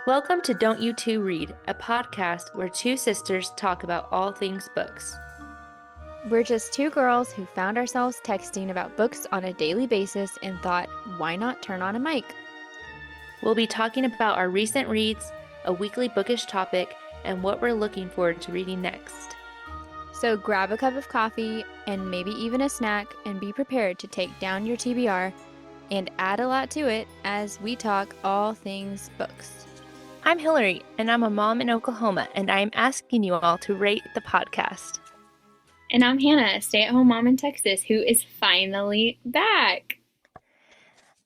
Welcome to Don't You Two Read, a podcast where two sisters talk about all things books. We're just two girls who found ourselves texting about books on a daily basis and thought, why not turn on a mic? We'll be talking about our recent reads, a weekly bookish topic, and what we're looking forward to reading next. So grab a cup of coffee and maybe even a snack and be prepared to take down your TBR and add a lot to it as we talk all things books. I'm Hilary, and I'm a mom in Oklahoma, and I'm asking you all to rate the podcast. And I'm Hannah, a stay-at-home mom in Texas who is finally back.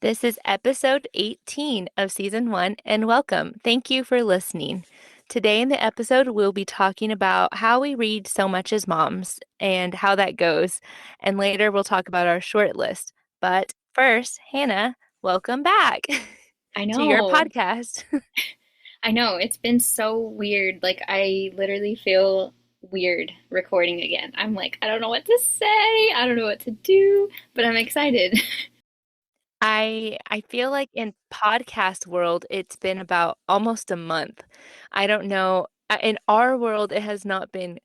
This is episode 18 of season 1, and welcome. Thank you for listening. Today in the episode, we'll be talking about how we read so much as moms and how that goes. And later, we'll talk about our short list. But first, Hannah, welcome back I know. to your podcast. I know. It's been so weird. Like, I literally feel weird recording again. I'm like, I don't know what to say. I don't know what to do, but I'm excited. I feel like in podcast world, it's been about almost a month. I don't know. In our world, it has not been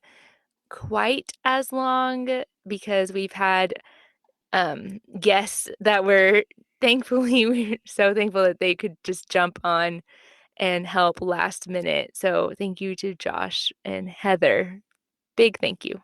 quite as long because we've had guests that we're so thankful that they could just jump on and help last minute. So thank you to Josh and Heather. Big thank you.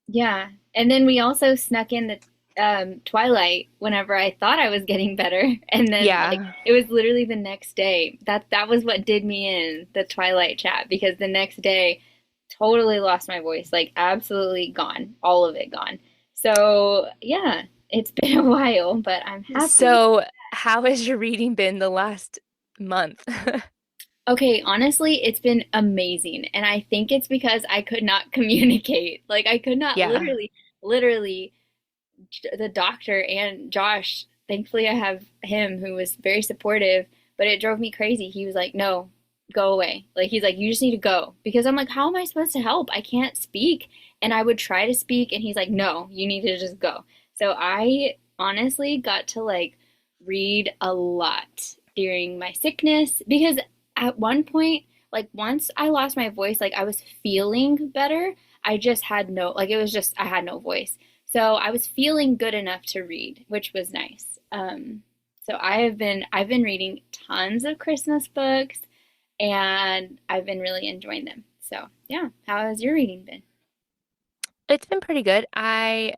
Yeah. And then we also snuck in the Twilight whenever I thought I was getting better. And then it was literally the next day. That was what did me in, the Twilight chat, because the next day totally lost my voice, like absolutely gone, all of it gone. So yeah, it's been a while, but I'm happy. So how has your reading been the last month? Okay, honestly, it's been amazing. And I think it's because I could not communicate. Like I could not literally, the doctor and Josh, thankfully I have him who was very supportive, but it drove me crazy. He was like, no, go away. Like he's like, you just need to go. Because I'm like, how am I supposed to help? I can't speak. And I would try to speak and he's like, no, you need to just go. So I honestly got to like read a lot during my sickness because at one point, like once I lost my voice, like I was feeling better. I just had I had no voice. So I was feeling good enough to read, which was nice. So I've been reading tons of Christmas books and I've been really enjoying them. So yeah, how has your reading been? It's been pretty good. I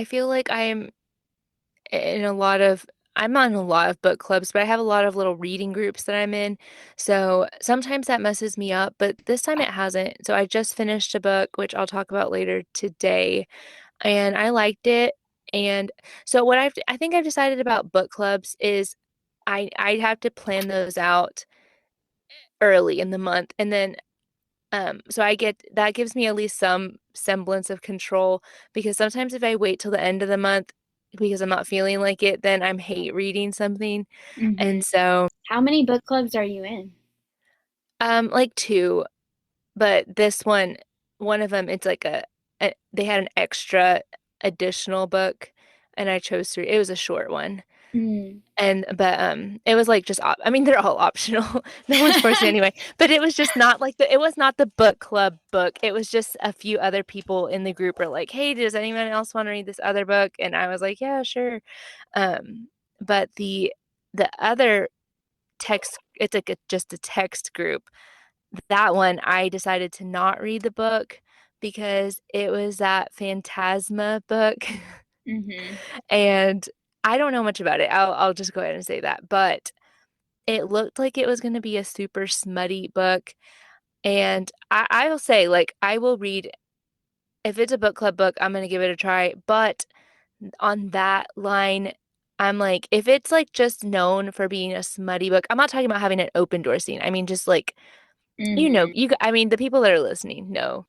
feel like I'm not in a lot of book clubs, but I have a lot of little reading groups that I'm in. So sometimes that messes me up, but this time it hasn't. So I just finished a book, which I'll talk about later today, and I liked it. And so I think I've decided about book clubs is I have to plan those out early in the month, and then so that gives me at least some semblance of control, because sometimes if I wait till the end of the month because I'm not feeling like it, then I'm hate reading something. Mm-hmm. And so how many book clubs are you in? like 2, but this one of them, it's like they had an extra additional book and I chose to. It was a short one. But it was like just I mean, they're all optional. No one's forcing anyway. But it was just not like it was not the book club book. It was just a few other people in the group were like, "Hey, does anyone else want to read this other book?" And I was like, "Yeah, sure." But the other text, it's like just a text group. That one, I decided to not read the book because it was that Phantasma book. Mm-hmm. And I don't know much about it. I'll just go ahead and say that. But it looked like it was going to be a super smutty book. And I will say, like, I will read, if it's a book club book, I'm going to give it a try. But on that line, I'm like, if it's like just known for being a smutty book, I'm not talking about having an open door scene. I mean, just like, I mean, the people that are listening know.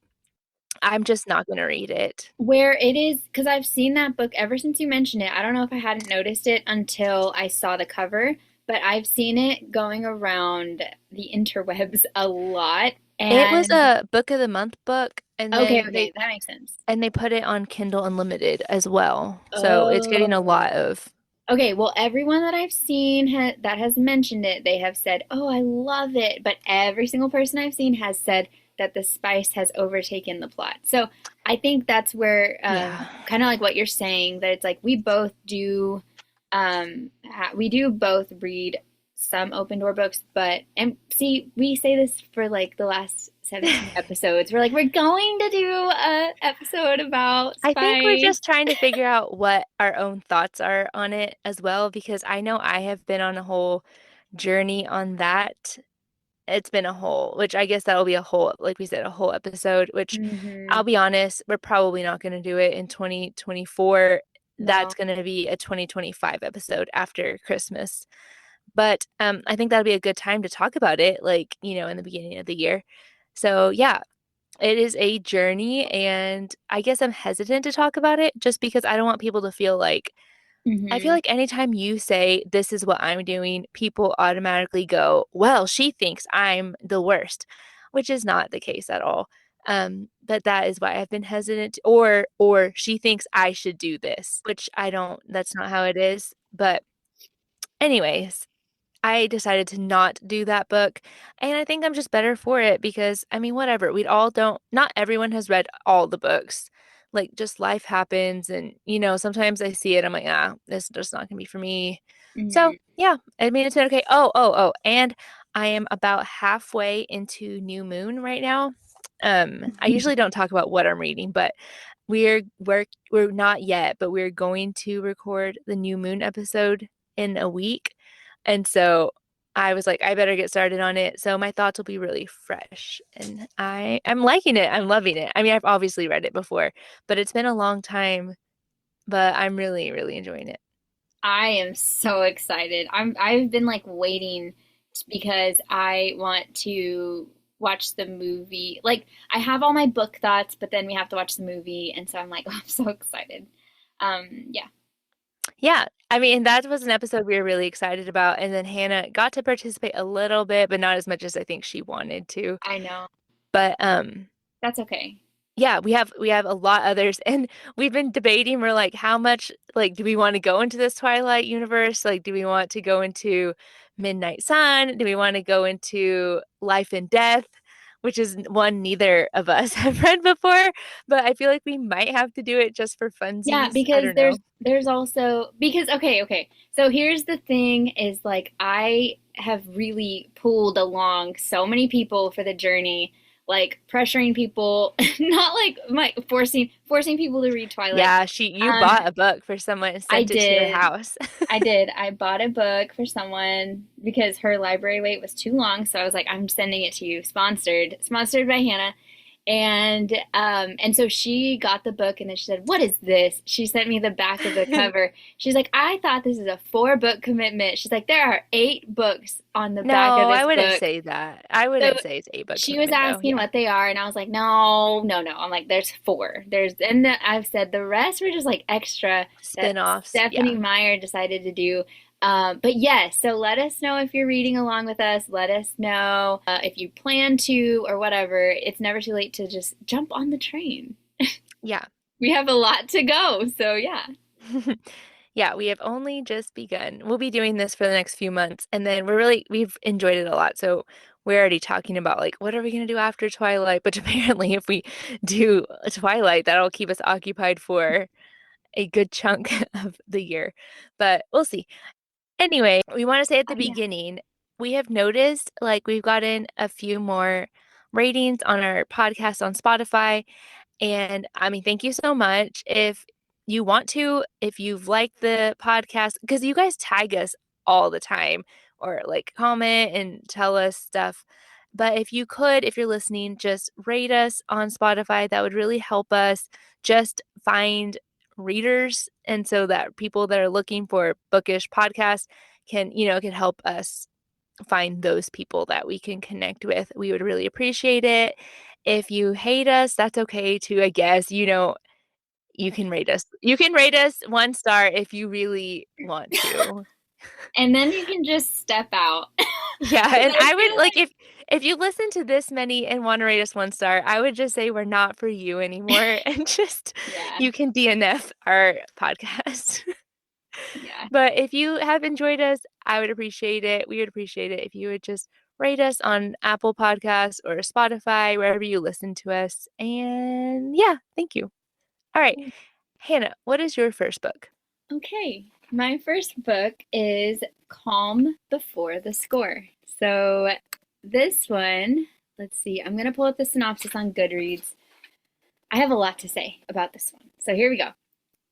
I'm just not going to read it. Where it is, because I've seen that book ever since you mentioned it. I don't know if I hadn't noticed it until I saw the cover, but I've seen it going around the interwebs a lot. And it was a book of the month book, and okay, that makes sense. And they put it on Kindle Unlimited as well, so it's getting a lot of Okay, well, everyone that I've seen that has mentioned it, they have said, "Oh, I love it." But every single person I've seen has said that the spice has overtaken the plot. So I think that's where, Yeah. kind of like what you're saying, that it's like we do both read some open door books, but and see, we say this for like the last 17 episodes. We're like, we're going to do a episode about I think we're spice. just trying to figure out what our own thoughts are on it as well, because I know I have been on a whole journey on that. It's been a whole, which I guess that'll be a whole, like we said, a whole episode, which Hmm. I'll be honest, we're probably not going to do it in 2024. That's No. going to be a 2025 episode after Christmas. But I think that'll be a good time to talk about it, like, in the beginning of the year. So, yeah, it is a journey, and I guess I'm hesitant to talk about it just because I don't want people to feel like I feel Hmm. like anytime you say this is what I'm doing, people automatically go, "Well, she thinks I'm the worst," which is not the case at all. But that is why I've been hesitant, or she thinks I should do this, which I don't, that's not how it is. But anyways, I decided to not do that book. And I think I'm just better for it because, I mean, whatever. We all don't, not everyone has read all the books. Like, just life happens. And, sometimes I see it. I'm like, this is just not going to be for me. So, Hmm. yeah, I mean, it's been okay. Oh, oh, oh. And I am about halfway into New Moon right now. I usually don't talk about what I'm reading, but we're not yet, but we're going to record the New Moon episode in a week. And so I was like, I better get started on it. So my thoughts will be really fresh. And I'm liking it. I'm loving it. I mean, I've obviously read it before, but it's been a long time, but I'm really, really enjoying it. I am so excited. I've been like waiting because I want to watch the movie. Like I have all my book thoughts, but then we have to watch the movie, and so I'm like, oh, I'm so excited. Yeah, Yeah. I mean, that was an episode we were really excited about. And then Hannah got to participate a little bit, but not as much as I think she wanted to. I know. But That's okay. yeah, we have a lot others, and we've been debating. We're like, how much, like, do we want to go into this Twilight universe? Like, do we want to go into Midnight Sun? Do we want to go into Life and Death, which is one neither of us have read before, but I feel like we might have to do it just for Yeah, funsies. I because don't there's know. there's also because okay. So here's the thing is like I have really pulled along so many people for the journey, like pressuring people, not like my forcing people to read Twilight. Yeah, you Um, bought a book for someone and I sent it to your did. house. I did. I bought a book for someone because her library wait was too long, so I was like, I'm sending it to you, sponsored by Hannah. And so she got the book and then she said, "What is this?" She sent me the back of the cover. She's like, "I thought this is a 4 book commitment." She's like, "There are 8 books on the No, back of I this wouldn't book." say that. I So wouldn't say it's a book she was commitment though. asking Yeah. what they are, and I was like, "No, no, no." I'm like, "There's 4." And I've said the rest were just like extra that Spin-offs. Stephenie Yeah. Meyer decided to do. But yes, so let us know if you're reading along with us. Let us know if you plan to or whatever. It's never too late to just jump on the train. Yeah. We have a lot to go, so yeah. Yeah, we have only just begun. We'll be doing this for the next few months, and then we've enjoyed it a lot. So we're already talking about like what are we gonna do after Twilight? But apparently if we do a Twilight, that'll keep us occupied for a good chunk of the year. But we'll see. Anyway, we want to say at the Yeah. beginning, we have noticed like we've gotten a few more ratings on our podcast on Spotify. And I mean, thank you so much. If you want to, if you've liked the podcast, because you guys tag us all the time or like comment and tell us stuff. But if you could, if you're listening, just rate us on Spotify. That would really help us just find readers. And so that people that are looking for bookish podcasts can help us find those people that we can connect with. We would really appreciate it. If you hate us, that's okay too, I guess. You can rate us. You can rate us 1 star if you really want to. And then you can just step out. Yeah, 'Cause and I I would feel like if you listen to this many and want to rate us 1 star, I would just say we're not for you anymore and just yeah. you can DNF our podcast. Yeah. But if you have enjoyed us, I would appreciate it. We would appreciate it if you would just rate us on Apple Podcasts or Spotify, wherever you listen to us. And yeah, thank you. All right. Hannah, what is your first book? Okay, my first book is Calm Before the Score. So this one, let's see, I'm going to pull up the synopsis on Goodreads. I have a lot to say about this one. So here we go.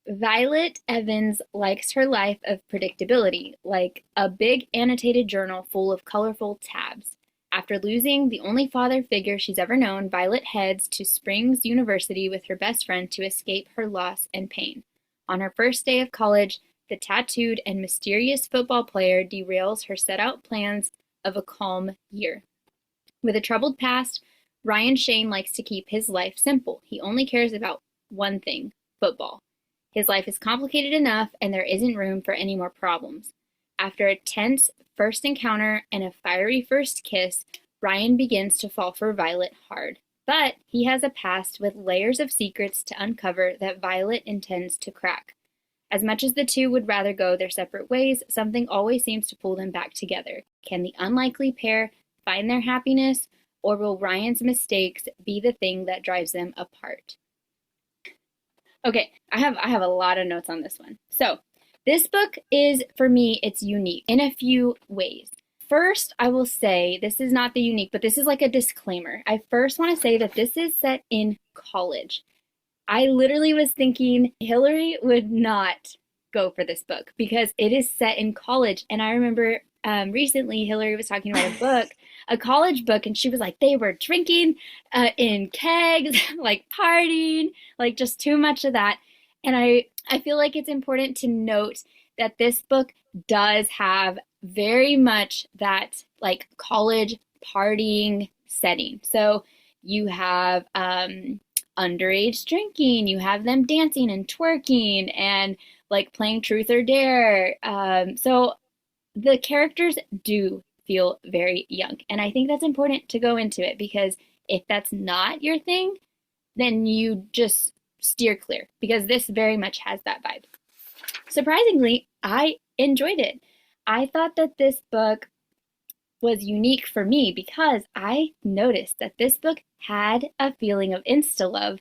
Violet Evans likes her life of predictability, like a big annotated journal full of colorful tabs. After losing the only father figure she's ever known, Violet heads to Springs University with her best friend to escape her loss and pain. On her first day of college, the tattooed and mysterious football player derails her set out plans of a calm year. With a troubled past, Ryan Shane likes to keep his life simple. He only cares about one thing: football. His life is complicated enough, and there isn't room for any more problems. After a tense first encounter and a fiery first kiss, Ryan begins to fall for Violet hard. But he has a past with layers of secrets to uncover that Violet intends to crack. As much as the two would rather go their separate ways, something always seems to pull them back together. Can the unlikely pair find their happiness, or will Ryan's mistakes be the thing that drives them apart? Okay, I have a lot of notes on this one. So, this book is, for me, it's unique in a few ways. First, I will say, this is not the unique, but this is like a disclaimer. I first want to say that this is set in college. I literally was thinking Hilary would not go for this book because it is set in college. And I remember recently Hilary was talking about a book, a college book, and she was like, they were drinking in kegs, like partying, like just too much of that. And I feel like it's important to note that this book does have very much that like college partying setting. So you have underage drinking, you have them dancing and twerking and like playing truth or dare. So the characters do feel very young. And I think that's important to go into it because if that's not your thing, then you just steer clear because this very much has that vibe. Surprisingly, I enjoyed it. I thought that this book was unique for me because I noticed that this book had a feeling of insta love.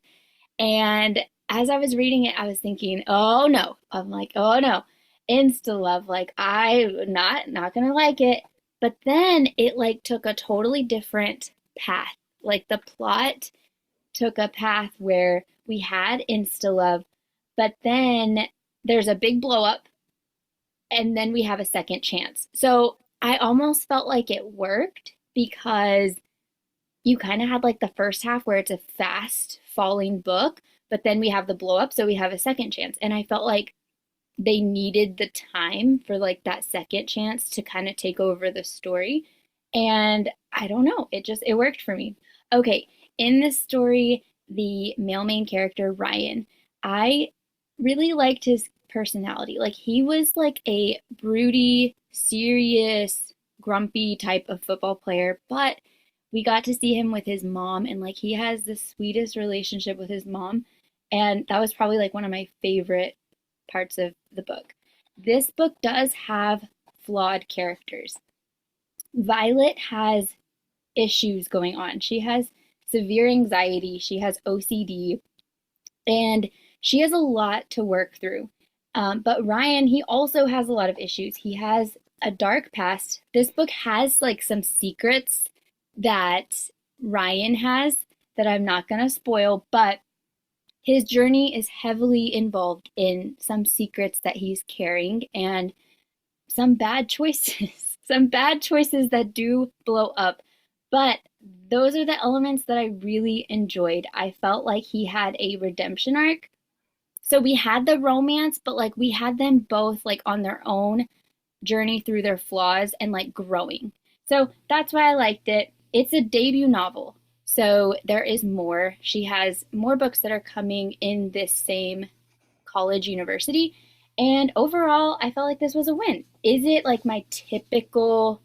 And as I was reading it, I was thinking, oh no. I'm like, oh no, insta love. Like I'm not gonna like it. But then it like took a totally different path. Like the plot took a path where we had insta love, but then there's a big blow up and then we have a second chance. So I almost felt like it worked because you kind of had like the first half where it's a fast falling book, but then we have the blow up, so we have a second chance. And I felt like they needed the time for like that second chance to kind of take over the story. And I don't know, it worked for me. Okay, in this story, the male main character, Ryan, I really liked his personality. Like he was like a broody, serious, grumpy type of football player, but we got to see him with his mom and like he has the sweetest relationship with his mom. And that was probably like one of my favorite parts of the book. This book does have flawed characters. Violet has issues going on. She has severe anxiety, she has OCD, and she has a lot to work through. But Ryan, he also has a lot of issues. He has a dark past. This book has like some secrets that Ryan has that I'm not going to spoil, but his journey is heavily involved in some secrets that he's carrying and some bad choices, some bad choices that do blow up. But those are the elements that I really enjoyed. I felt like he had a redemption arc. So we had the romance, but like we had them both like on their own journey through their flaws and like growing. So that's why I liked it. It's a debut novel. So there is more. She has more books that are coming in this same college university. And overall, I felt like this was a win. Is it like my typical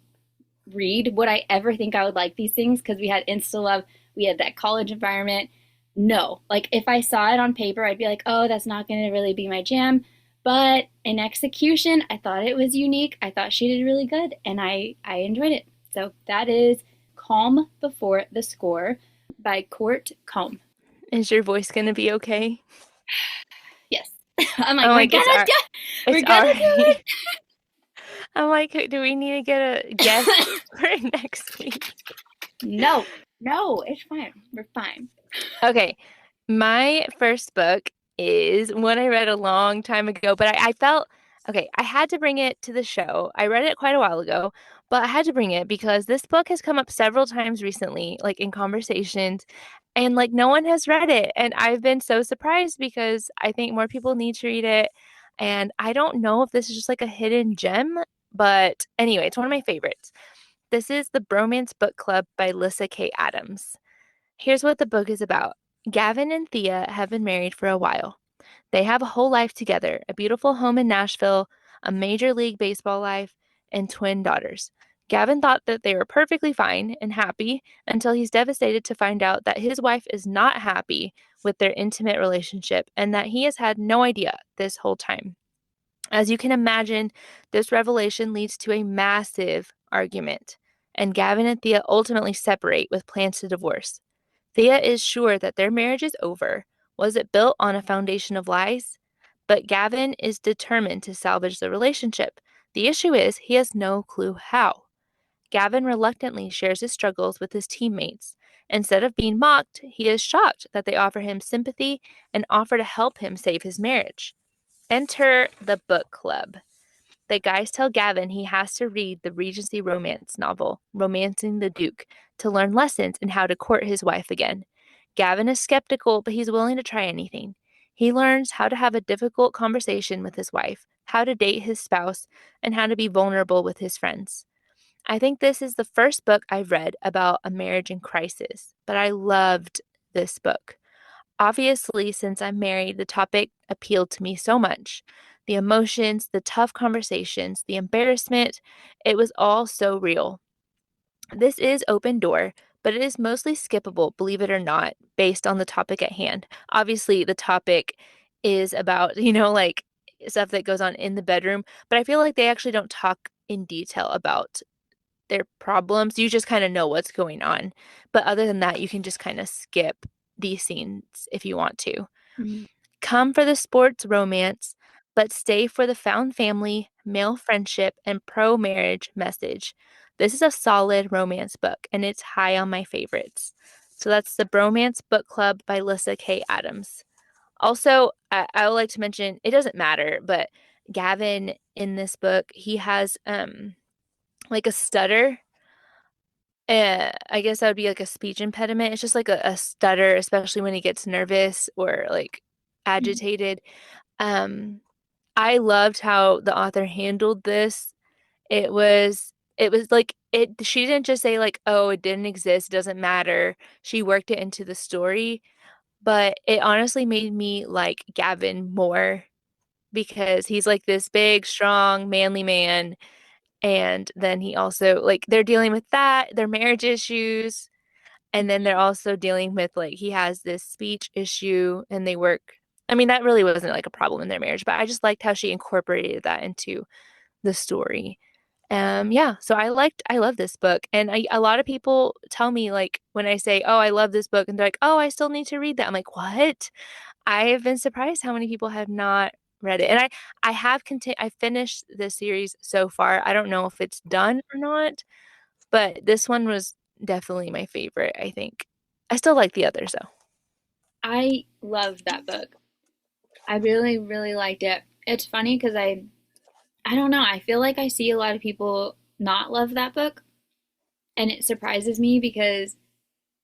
read? Would I ever think I would like these things? Because we had insta love, we had that college environment. No. Like if I saw it on paper, I'd be like, oh, that's not going to really be my jam. But in execution, I thought it was unique. I thought she did really good, and I enjoyed it. So that is Calm Before the Score by Kort Combe. Is your voice gonna be okay? Yes. I'm like, I'm like, we're it's all gonna do right. it. I'm like, do we need to get a guest for next week? No, no, it's fine. We're fine. Okay, my first book is one I read a long time ago, but I felt okay, I had to bring it to the show. I read it quite a while ago, but I had to bring it because this book has come up several times recently, like in conversations, and like no one has read it. And I've been so surprised because I think more people need to read it. And I don't know if this is just like a hidden gem, but anyway, it's one of my favorites. This is the Bromance Book Club by Lyssa K. Adams. Here's what the book is about. Gavin and Thea have been married for a while. They have a whole life together, a beautiful home in Nashville, a major league baseball life, and twin daughters. Gavin thought that they were perfectly fine and happy until he's devastated to find out that his wife is not happy with their intimate relationship and that he has had no idea this whole time. As you can imagine, this revelation leads to a massive argument, and Gavin and Thea ultimately separate with plans to divorce. Thea is sure that their marriage is over. Was it built on a foundation of lies? But Gavin is determined to salvage the relationship. The issue is he has no clue how. Gavin reluctantly shares his struggles with his teammates. Instead of being mocked, he is shocked that they offer him sympathy and offer to help him save his marriage. Enter the book club. The guys tell Gavin he has to read the Regency romance novel, Romancing the Duke, to learn lessons in how to court his wife again. Gavin is skeptical, but he's willing to try anything. He learns how to have a difficult conversation with his wife, how to date his spouse, and how to be vulnerable with his friends. I think this is the first book I've read about a marriage in crisis, but I loved this book. Obviously, since I'm married, the topic appealed to me so much. The emotions, the tough conversations, the embarrassment, it was all so real. This is open door, but it is mostly skippable, believe it or not, based on the topic at hand. Obviously, the topic is about, like stuff that goes on in the bedroom, but I feel like they actually don't talk in detail about their problems. You just kind of know what's going on. But other than that, you can just kind of skip these scenes if you want to. Mhm. Come for the sports romance, but stay for the found family, male friendship, and pro marriage message. This is a solid romance book, and it's high on my favorites. So that's the Bromance Book Club by Lyssa K. Adams. Also, I would like to mention it doesn't matter, but Gavin in this book, he has like a stutter. I guess that would be like a speech impediment. It's just like a stutter, especially when he gets nervous or like Mhm. agitated. Um, I loved how the author handled this. It was like she didn't just say like, oh, it didn't exist, it doesn't matter. She worked it into the story, but it honestly made me like Gavin more because he's like this big, strong, manly man. And then he also like they're dealing with that, their marriage issues, and then they're also dealing with like he has this speech issue and they work. I mean, that really wasn't like a problem in their marriage, but I just liked how she incorporated that into the story. Yeah, so I love this book. And a lot of people tell me like when I say, "Oh, I love this book," and they're like, "Oh, I still need to read that." I'm like, "What?" I have been surprised how many people have not read it. And I finished this series so far. I don't know if it's done or not, but this one was definitely my favorite, I think. I still like the others though. I loved that book. I really, really liked it. It's funny because I don't know. I feel like I see a lot of people not love that book, and it surprises me because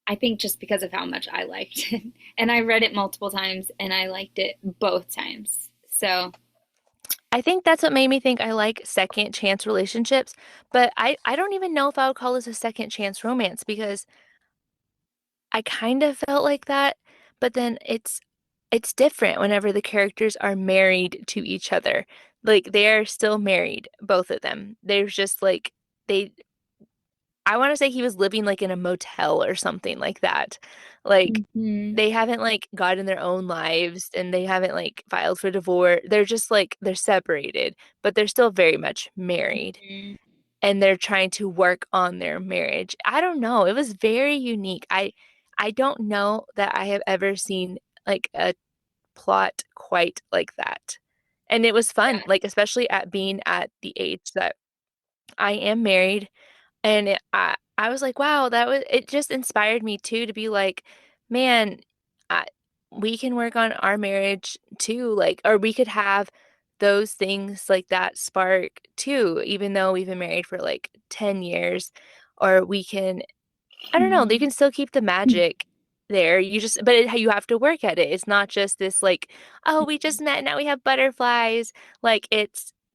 I think just because of how much I liked it. And I read it multiple times and I liked it both times. So, I think that's what made me think I like second chance relationships, but I don't even know if I would call this a second chance romance because I kind of felt like that, but then it's different whenever the characters are married to each other. Like they are still married, both of them. There's just like they I want to say he was living like in a motel or something like that. Like Hmm. they haven't like gotten their own lives and they haven't like filed for divorce. They're just like they're separated, but they're still very much married and they're trying to work on their marriage. I don't know. It was very unique. I don't know that I have ever seen like a plot quite like that. And it was fun, Yeah. like especially at being at the age that I am married and I was like, wow, that was it just inspired me too to be like, man, I, we can work on our marriage too, like, or we could have those things like that spark too, even though we've been married for like 10 years, or we can I don't know. You can still keep the magic there. You have to work at it. It's not just this like, oh, we just met, now we have butterflies. Like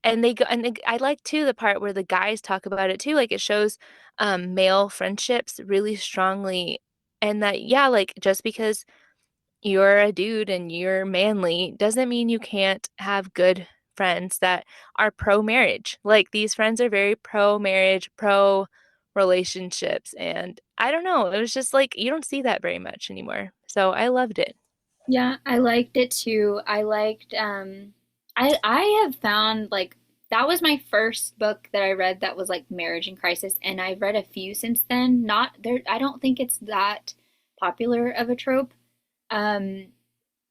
and I like too the part where the guys talk about it too. Like it shows male friendships really strongly. And that, yeah, like just because you're a dude and you're manly doesn't mean you can't have good friends that are pro marriage. Like these friends are very pro marriage, pro relationships. And I don't know, it was just like you don't see that very much anymore. So I loved it. Yeah, I liked it too. I liked I have found like that was my first book that I read that was like marriage in crisis, and I've read a few since then. Not there I don't think it's that popular of a trope. Um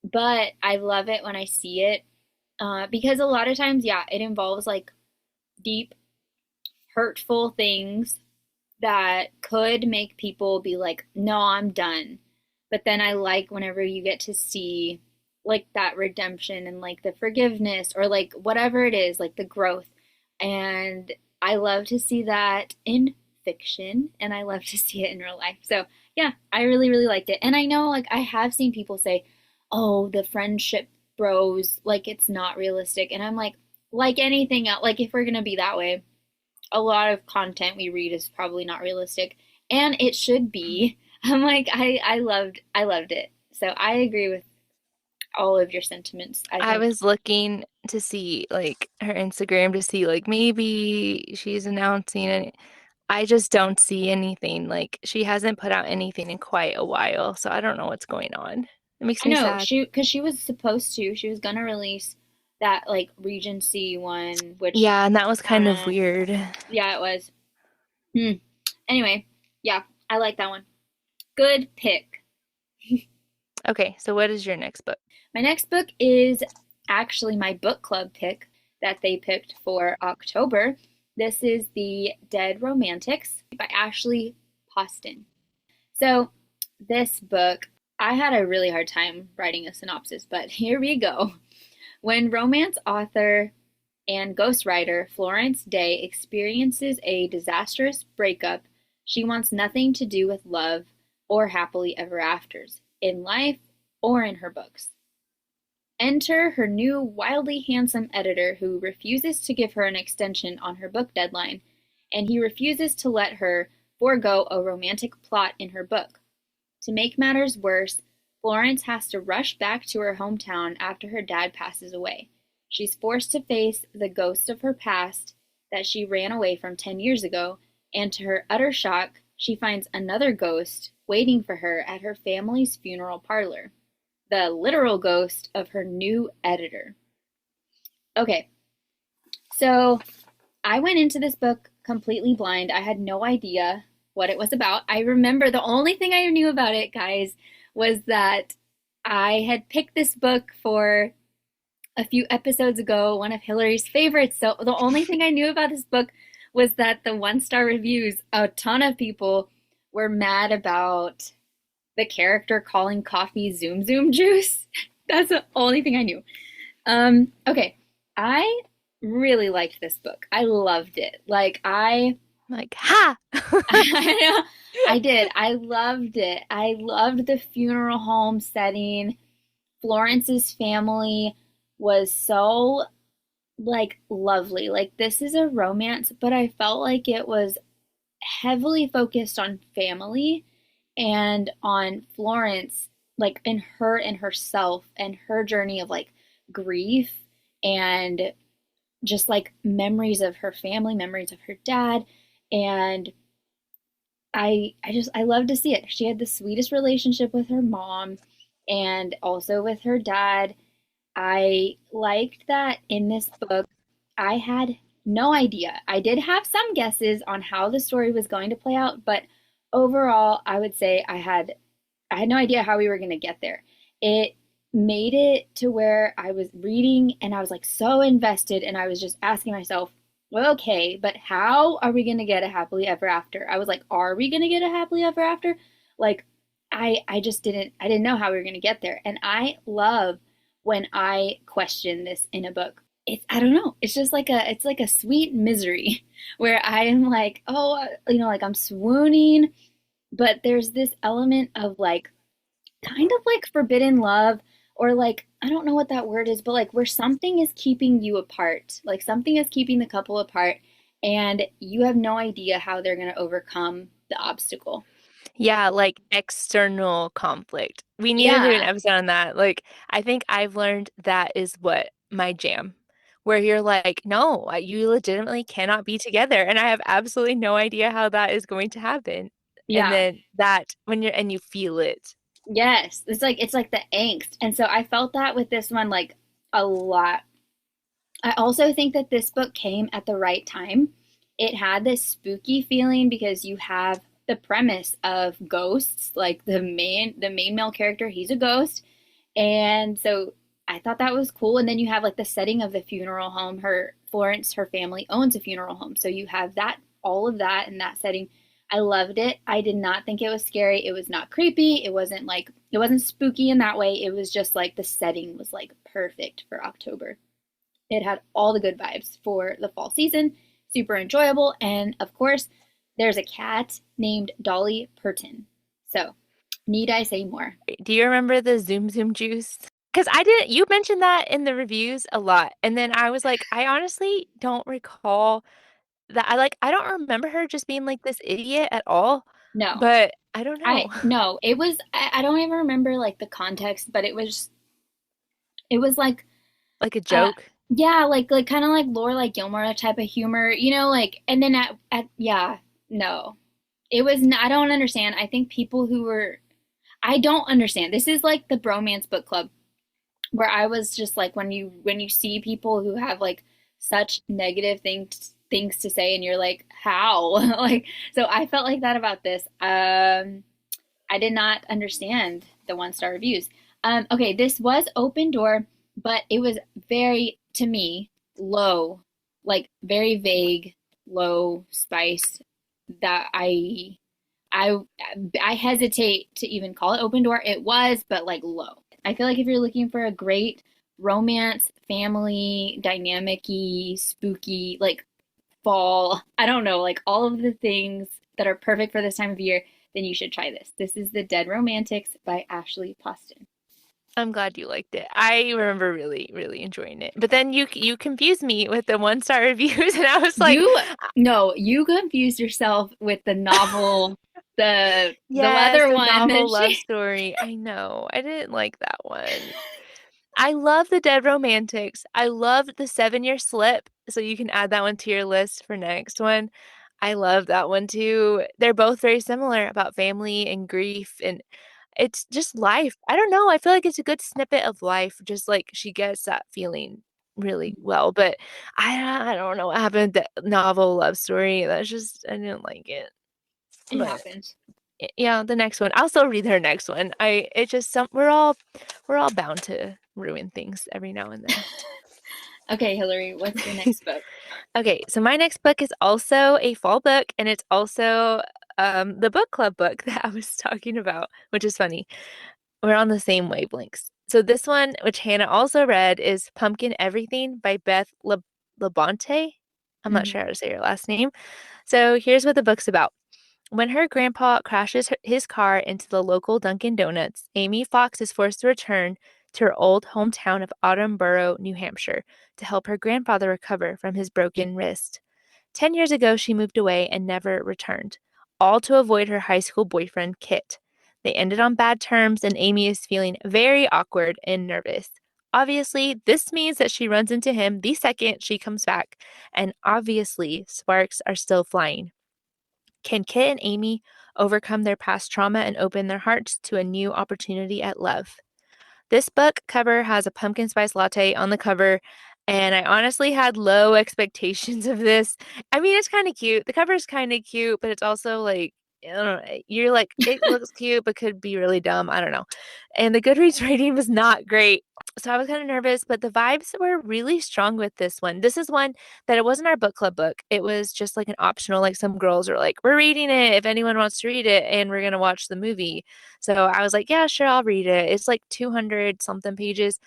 but I love it when I see it. Because a lot of times, yeah, it involves like deep hurtful things that could make people be like, no, I'm done. But then I like whenever you get to see like that redemption and like the forgiveness or like whatever it is, like the growth. And I love to see that in fiction and I love to see it in real life. So yeah, I really, really liked it. And I know like I have seen people say, oh, the friendship bros, like it's not realistic. And I'm like anything else, like if we're gonna be that way, a lot of content we read is probably not realistic and it should be. I'm like I loved it. So I agree with all of your sentiments. I I think was looking to see like her Instagram to see like maybe she's announcing it. I just don't see anything. Like she hasn't put out anything in quite a while, so I don't know what's going on. It makes I me know sad. she was supposed to she was gonna release that like Regency one which Yeah, and that was kind of uh weird. yeah it was. Hmm. Anyway, yeah, I like that one. Good pick. Okay, so what is your next book? My next book is actually my book club pick that they picked for October. This is The Dead Romantics by Ashley Poston. So, this book, I had a really hard time writing a synopsis, but here we go. When romance author and ghostwriter Florence Day experiences a disastrous breakup, she wants nothing to do with love or happily ever afters in life or in her books. Enter her new wildly handsome editor who refuses to give her an extension on her book deadline, and he refuses to let her forego a romantic plot in her book. To make matters worse, Florence has to rush back to her hometown after her dad passes away. She's forced to face the ghost of her past that she ran away from 10 years ago, and to her utter shock, she finds another ghost waiting for her at her family's funeral parlor, the literal ghost of her new editor. Okay, so I went into this book completely blind. I had no idea what it was about. I remember the only thing I knew about it, guys, was that I had picked this book for a few episodes ago, one of Hilary's favorites. So the only thing I knew about this book was that the one-star reviews, a ton of people were mad about the character calling coffee Zoom Zoom juice. That's the only thing I knew. Okay, I really liked this book. I loved it. Like, ha! I did. I loved it. I loved the funeral home setting. Florence's family was so like lovely. Like this is a romance, but I felt like it was heavily focused on family and on Florence, like in her and herself and her journey of like grief and just like memories of her family, memories of her dad. And I love to see it. She had the sweetest relationship with her mom and also with her dad. I liked that in this book, I had no idea. I did have some guesses on how the story was going to play out, but overall, I would say I had no idea how we were going to get there. It made it to where I was reading and I was like so invested and I was just asking myself, well, okay, but how are we going to get a happily ever after? I was like, are we going to get a happily ever after? Like I just didn't know how we were going to get there. And I love when I question this in a book. It's I don't know. It's like a sweet misery where I am like, oh, like I'm swooning, but there's this element of like kind of like forbidden love or like I don't know what that word is, but like where something is keeping you apart, like something is keeping the couple apart and you have no idea how they're going to overcome the obstacle. Yeah, like external conflict. We need to do an Yeah. episode on that. Like, I think I've learned that is what my jam, where you're like, no, you legitimately cannot be together. And I have absolutely no idea how that is going to happen. And Yeah. then that when you're and you feel it. Yes. It's like the angst. And so I felt that with this one like a lot. I also think that this book came at the right time. It had this spooky feeling because you have the premise of ghosts, like the main male character, he's a ghost. And so I thought that was cool. And then you have like the setting of the funeral home. Her family owns a funeral home. So you have that, all of that in that setting. I loved it. I did not think it was scary. It was not creepy. It wasn't spooky in that way. It was just like the setting was like perfect for October. It had all the good vibes for the fall season, super enjoyable. And of course, there's a cat named Dolly Parton. So, need I say more? Do you remember the Zoom Zoom juice? Because I didn't, you mentioned that in the reviews a lot. And then I was like, I honestly don't recall that. I don't remember her just being like this idiot at all. No, But I don't know. no, it was, I don't even remember like the context, but it was like, Like a uh, joke. yeah, like kind of like Laura, like Gilmore type of humor, like, and then yeah, no, I don't understand. I think I don't understand. This is like the bromance book club where I was just like when you see people who have like such negative things to say and you're like how like so I felt like that about this. I did not understand the 1-star reviews. Okay, this was open door, but it was very to me low, like very vague, low spice that I I hesitate to even call it open door. It was, but like low. I feel like if you're looking for a great romance, family, dynamic-y, spooky, like fall, I don't know, like all of the things that are perfect for this time of year, then you should try this. This is The Dead Romantics by Ashley Poston. I'm glad you liked it. I remember really, really enjoying it. But then you confused me with the 1-star reviews, and I was like, You no, you confused yourself with the novel, the yes, leather the one novel that love she story. I know. I didn't like that one. I love the Dead Romantics. I loved the 7-year slip, so you can add that one to your list for next one. I love that one too. They're both very similar about family and grief and it's just life. I don't know. I feel like it's a good snippet of life, just like she gets that feeling really well. But I don't know what happened. That novel love story. That's just I didn't like it. it But happens. yeah, the next one. I'll still read her next one. It just we're all bound to ruin things every now and then. Okay, Hillary, what's your next book? Okay, so my next book is also a fall book, and it's also the book club book that I was talking about, which is funny. We're on the same wavelengths. So this one, which Hannah also read, is Pumpkin Everything by Beth Labonte. I'm not Mhm. sure how to say her last name. So here's what the book's about. When her grandpa crashes his car into the local Dunkin' Donuts, Amy Fox is forced to return to her old hometown of Autumnboro, New Hampshire, to help her grandfather recover from his broken wrist. 10 years ago, she moved away and never returned, all to avoid her high school boyfriend, Kit. They ended on bad terms, and Amy is feeling very awkward and nervous. Obviously, this means that she runs into him the second she comes back, and obviously, sparks are still flying. Can Kit and Amy overcome their past trauma and open their hearts to a new opportunity at love? This book cover has a pumpkin spice latte on the cover, and I honestly had low expectations of this. I mean, it's kind of cute. The cover is kind of cute, but it's also like, I don't know, you're like, it looks cute, but could be really dumb. I don't know. And the Goodreads rating was not great. So I was kind of nervous, but the vibes were really strong with this one. This is one that it wasn't our book club book. It was just like an optional, like some girls are like, we're reading it if anyone wants to read it, and we're going to watch the movie. So I was like, yeah, sure, I'll read it. It's like 200 something pages.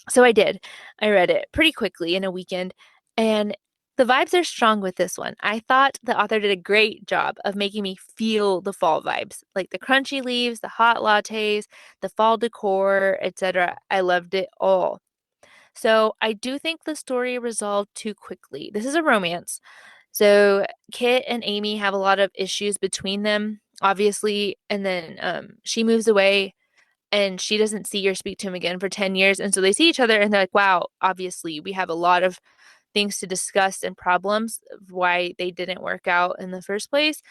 So I did. I read it pretty quickly in a weekend, and the vibes are strong with this one. I thought the author did a great job of making me feel the fall vibes, like the crunchy leaves, the hot lattes, the fall decor, etc. I loved it all. So I do think the story resolved too quickly. This is a romance. So Kit and Amy have a lot of issues between them, obviously, and then she moves away and she doesn't see or speak to him again for 10 years. And so they see each other and they're like, wow, obviously we have a lot of things to discuss and problems of why they didn't work out in the first place.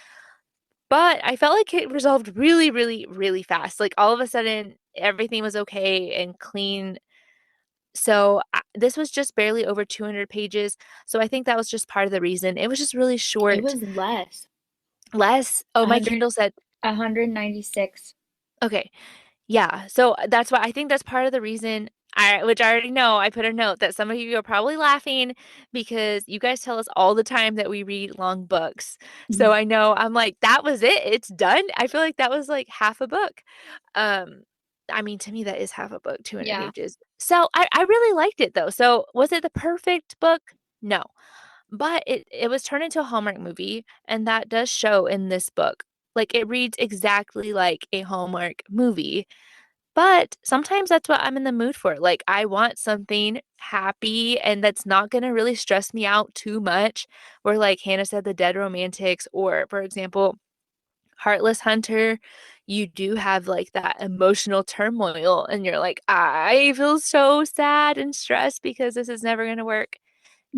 But I felt like it resolved really, really, really fast. Like all of a sudden, everything was okay and clean. So this was just barely over 200 pages. So I think that was just part of the reason. It was just really It short. was less. Less. Oh, my 100, Kindle said, 196. okay. Yeah, so that's why I think that's part of the reason which I already know, I put a note that some of you are probably laughing because you guys tell us all the time that we read long books. So I know I'm like, that was it. It's done. I feel like that was like half a book. Um, I mean, to me, that is half a book, 200 Yeah, pages. So I really liked it though. So was it the perfect book? No. But it was turned into a Hallmark movie, and that does show in this book. Like it reads exactly like a Hallmark movie. But sometimes that's what I'm in the mood for. Like, I want something happy and that's not going to really stress me out too much. Where, like Hannah said, the dead romantics, or for example, Heartless Hunter, you do have like that emotional turmoil, and you're like, I feel so sad and stressed because this is never going to work.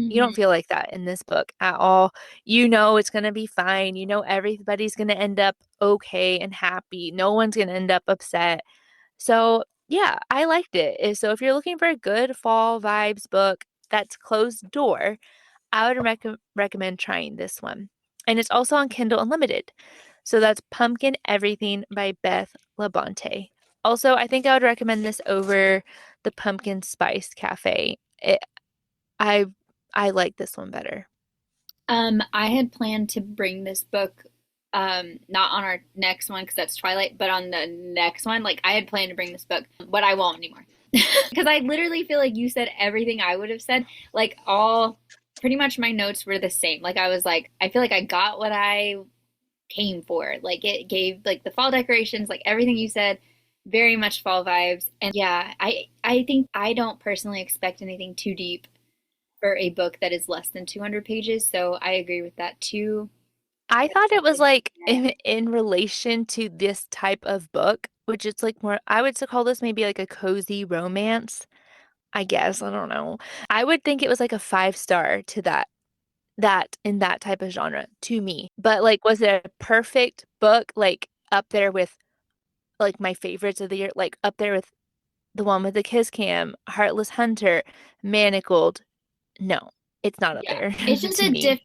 You don't hmm feel like that in this book at all. You know it's going to be fine. You know everybody's going to end up okay and happy. No one's going to end up upset. So, yeah, I liked it. So, if you're looking for a good fall vibes book that's closed door, I would recommend trying this one. And it's also on Kindle Unlimited. So, that's Pumpkin Everything by Beth Labonte. Also, I think I would recommend this over the Pumpkin Spice Cafe. I I like this one better. I had planned to bring this book, not on our next one because that's Twilight, but on the next one, like I had planned to bring this book, but I won't anymore. Because I literally feel like you said everything I would have said. Like all, pretty much my notes were the same. Like I was like, I feel like I got what I came for. Like it gave like the fall decorations, like everything you said, very much fall vibes. And yeah, I think I don't personally expect anything too deep for a book that is less than 200 pages. So I agree with that too. I I thought it was expected like more. in relation to this type of book, which it's like more, I would call this maybe like a cozy romance, I guess. I don't know. I would think it was like a 5 star to that in that type of genre to me. But like, was it a perfect book? Like up there with like my favorites of the year, like up there with the one with the kiss cam, Heartless Hunter, Manacled. No, it's not up Yeah. there It's just to a me.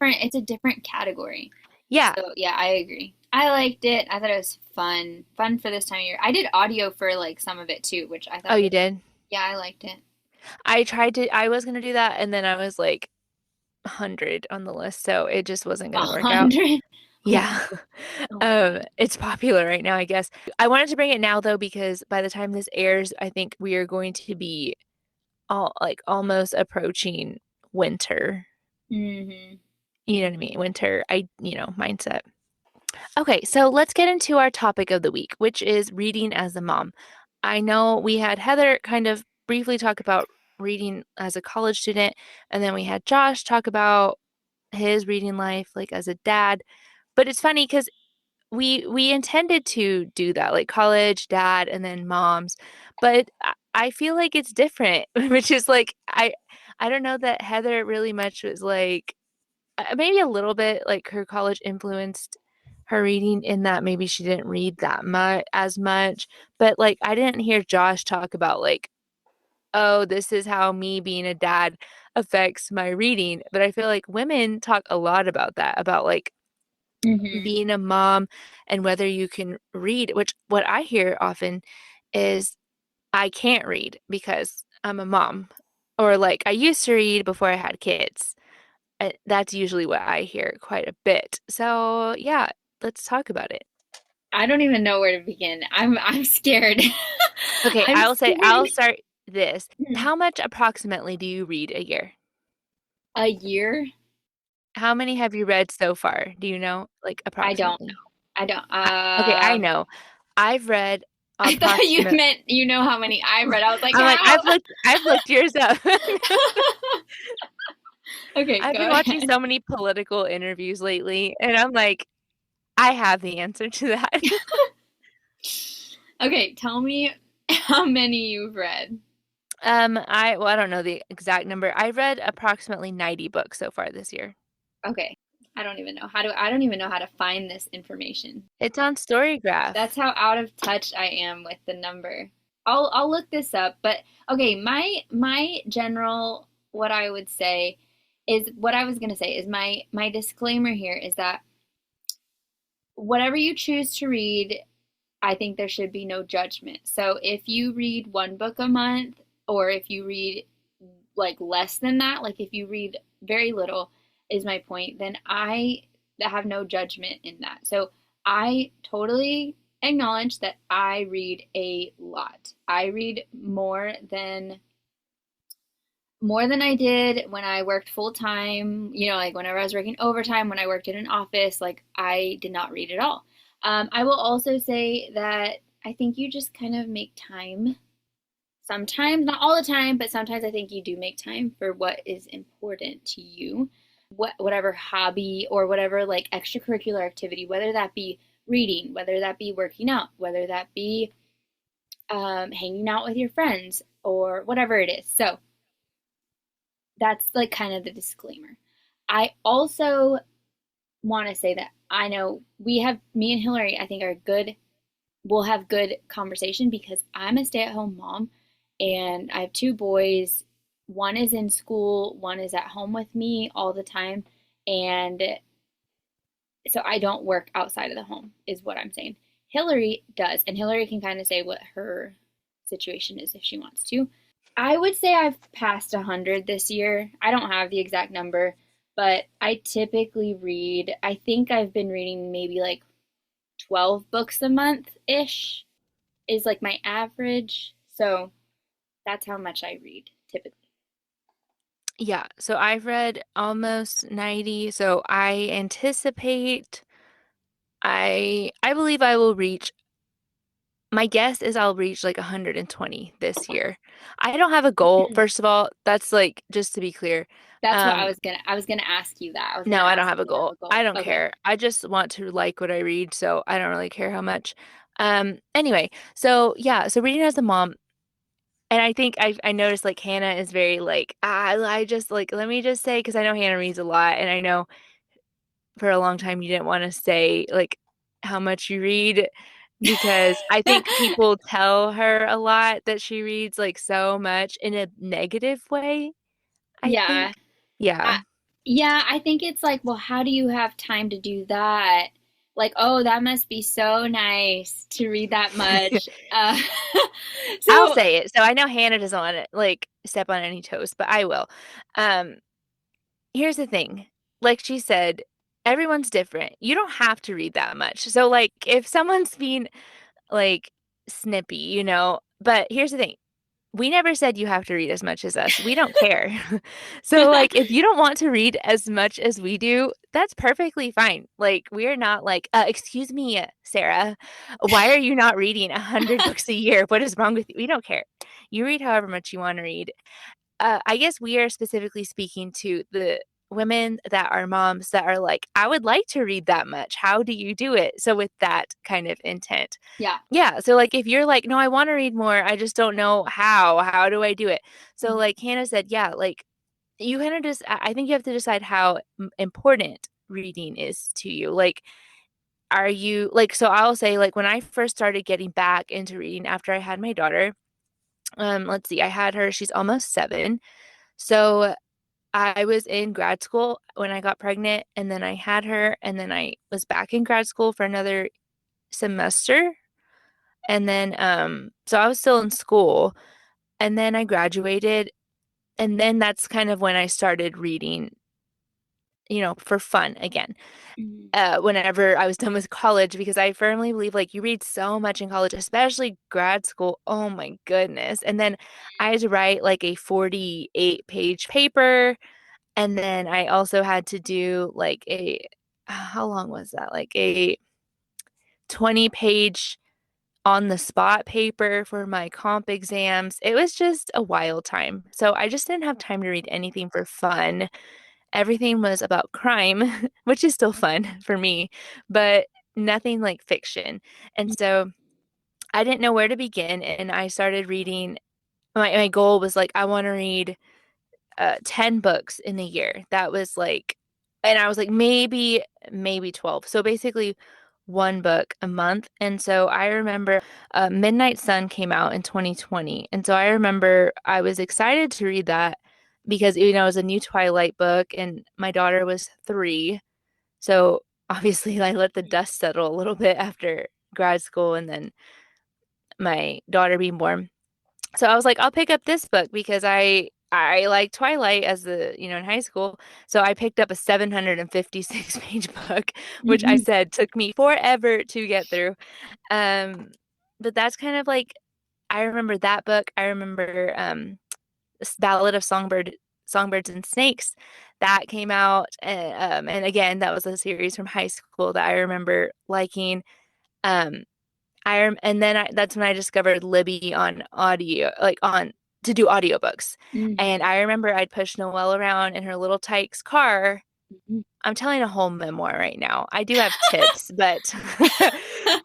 different category. Yeah. So yeah, I agree. I liked it. I thought it was fun. Fun for this time of year. I did audio for like some of it too, which I Oh, thought you was, did? yeah, I liked it. I was gonna do that, and then I was like 100 on the list, so it just wasn't A gonna work out. hundred. Oh my, Yeah. oh my God. It's popular right now, I guess. I wanted to bring it now though because by the time this airs, I think we are going to be all like almost approaching winter. Hmm. You know what I mean? Winter, mindset. Okay, so let's get into our topic of the week, which is reading as a mom. I know we had Heather kind of briefly talk about reading as a college student, and then we had Josh talk about his reading life like as a dad. But it's funny because we intended to do that, like college, dad, and then moms. But I feel like it's different, which is like I don't know that Heather really much was like maybe a little bit like her college influenced her reading in that maybe she didn't read that much as much. But like I didn't hear Josh talk about like, oh, this is how me being a dad affects my reading. But I feel like women talk a lot about that, about like Hmm. being a mom and whether you can read, which what I hear often is I can't read because I'm a mom. Or like I used to read before I had kids. That's usually what I hear quite a bit. So, yeah, let's talk about it. I don't even know where to begin. I'm scared. Okay, I'm I'll scared. start this. Hmm. How much approximately do you read a year? A year? How many have you read so far? Do you know, like I don't approximately? know. I don't. Okay, I know. I've read I thought you approximate. meant you know how many I read. I was like, I'm like, how? I've looked yours up. Okay, I've go been watching ahead. so many political interviews lately, and I'm like, I have the answer to that. Okay, tell me how many you've read. I don't know the exact number. I read approximately 90 books so far this year. Okay. I don't even know how to find this information. It's on That's Storygraph. how out of touch I am with the number. I'll look this up, but okay, my general what I would say is what I was going to say is my disclaimer here is that whatever you choose to read, I think there should be no judgment. So if you read one book a month or if you read like less than that, like if you read very little, is my point, then I have no judgment in that. So I totally acknowledge that I read a lot. I read more than I did when I worked full time, like whenever I was working overtime, when I worked in an office, like I did not read at all. I will also say that I think you just kind of make time sometimes, not all the time, but sometimes I think you do make time for what is important to you. Whatever hobby or whatever like extracurricular activity, whether that be reading, whether that be working out, whether that be hanging out with your friends or whatever it is. So that's like kind of the disclaimer. I also want to say that I know me and Hillary, I think are good, we'll have good conversation because I'm a stay at home mom and I have two boys. One is in school, one is at home with me all the time. And so I don't work outside of the home, is what I'm saying. Hillary does, and Hillary can kind of say what her situation is if she wants to. I would say I've passed 100 this year. I don't have the exact number, but I typically read, I think I've been reading maybe like 12 books a month ish, is like my average. So that's how much I read typically. Yeah, so I've read almost 90, so I anticipate I believe I will reach my guess is I'll reach like 120 this year. I don't have a goal, first of all. That's like just to be clear. That's what Um I was gonna ask you that. I was gonna no, I don't ask have if a you have goal. a goal. I don't Okay. care. I just want to like what I read, so I don't really care how much. Anyway, so yeah, so reading as a mom, and I think I noticed like Hannah is very like I just like let me just say because I know Hannah reads a lot and I know for a long time you didn't want to say like how much you read because I think people tell her a lot that she reads like so much in a negative way, I Yeah. think. Yeah. I, yeah, I think it's like, well, how do you have time to do that? Like, oh, that must be so nice to read that much. I'll So, say it. So I know Hannah doesn't want to like step on any toes, but I will. Um, Here's the thing. Like she said, everyone's different. You don't have to read that much. So like if someone's being like snippy, but here's the thing. We never said you have to read as much as us. We don't care. So like if you don't want to read as much as we do, that's perfectly fine. Like we're not like, excuse me, Sarah, why are you not reading 100 books a year? What is wrong with you? We don't care. You read however much you want to read. I guess we are specifically speaking to the women that are moms that are like, I would like to read that much. How do you do it? So with that kind of intent. yeah. Yeah. So like if you're like, no, I want to read more, I just don't know how. How do I do it? So like Hannah said, yeah, like you kind of just, I think you have to decide how important reading is to you. Like, are you like, so I'll say, like, when I first started getting back into reading after I had my daughter, let's see, I had her, she's almost 7. So I was in grad school when I got pregnant, and then I had her, and then I was back in grad school for another semester. And then, so I was still in school, and then I graduated, and then that's kind of when I started reading, for fun again. Mhm. Whenever I was done with college, because I firmly believe like you read so much in college, especially grad school. Oh my goodness. And then I had to write like a 48-page paper. And then I also had to do like how long was that? Like a 20-page on the spot paper for my comp exams. It was just a wild time. So I just didn't have time to read anything for fun. Everything was about crime, which is still fun for me, but nothing like fiction. And so I didn't know where to begin. And I started reading. My goal was like, I want to read 10 books in a year. That was like, and I was like, maybe 12. So basically, one book a month. And so I remember Midnight Sun came out in 2020. And so I remember I was excited to read that because, it was a new Twilight book and my daughter was 3. So obviously, I let the dust settle a little bit after grad school and then my daughter being born. So I was like, I'll pick up this book because I like Twilight as in high school. So I picked up a 756-page book, which I Mhm. said took me forever to get through. Um, but that's kind of like I remember that book. I remember this Ballad of Songbirds and Snakes that came out, and again, that was a series from high school that I remember liking. Um, and then that's when I discovered Libby on audio, like on to do audiobooks. And Mhm. I remember I'd push Noelle around in her little Tykes car. Mhm. I'm telling a whole memoir right now. I do have tips, but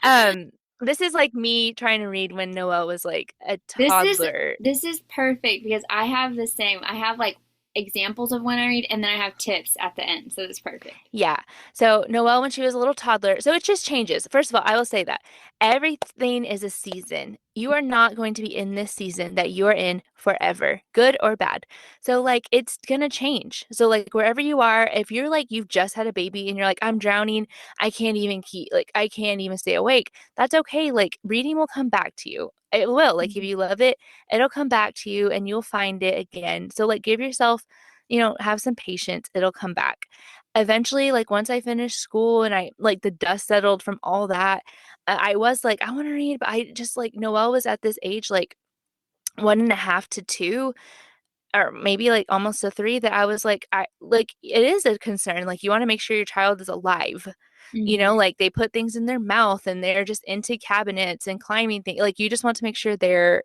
um this is like me trying to read when Noelle was like a This is toddler. this is perfect because I have the same. I have like examples of when I read and then I have tips at the end. So it's perfect. Yeah. So Noelle, when she was a little toddler, so it just changes. First of all, I will say that everything is a season. You are not going to be in this season that you're in forever, good or bad. So like it's gonna change. So like wherever you are, if you're like you've just had a baby and you're like, I'm drowning, I can't even stay awake. That's okay. Like reading will come back to you. It will. Like if Mhm. you love it, it'll come back to you and you'll find it again. So like give yourself, have some patience. It'll come back eventually, like once I finished school and I like the dust settled from all that, I was like, I want to read, but I just like Noelle was at this age, like 1.5 to 2, or maybe like almost to 3, that I was like, I like it is a concern. Like you want to make sure your child is alive. Mhm. Like they put things in their mouth and they're just into cabinets and climbing things. Like you just want to make sure they're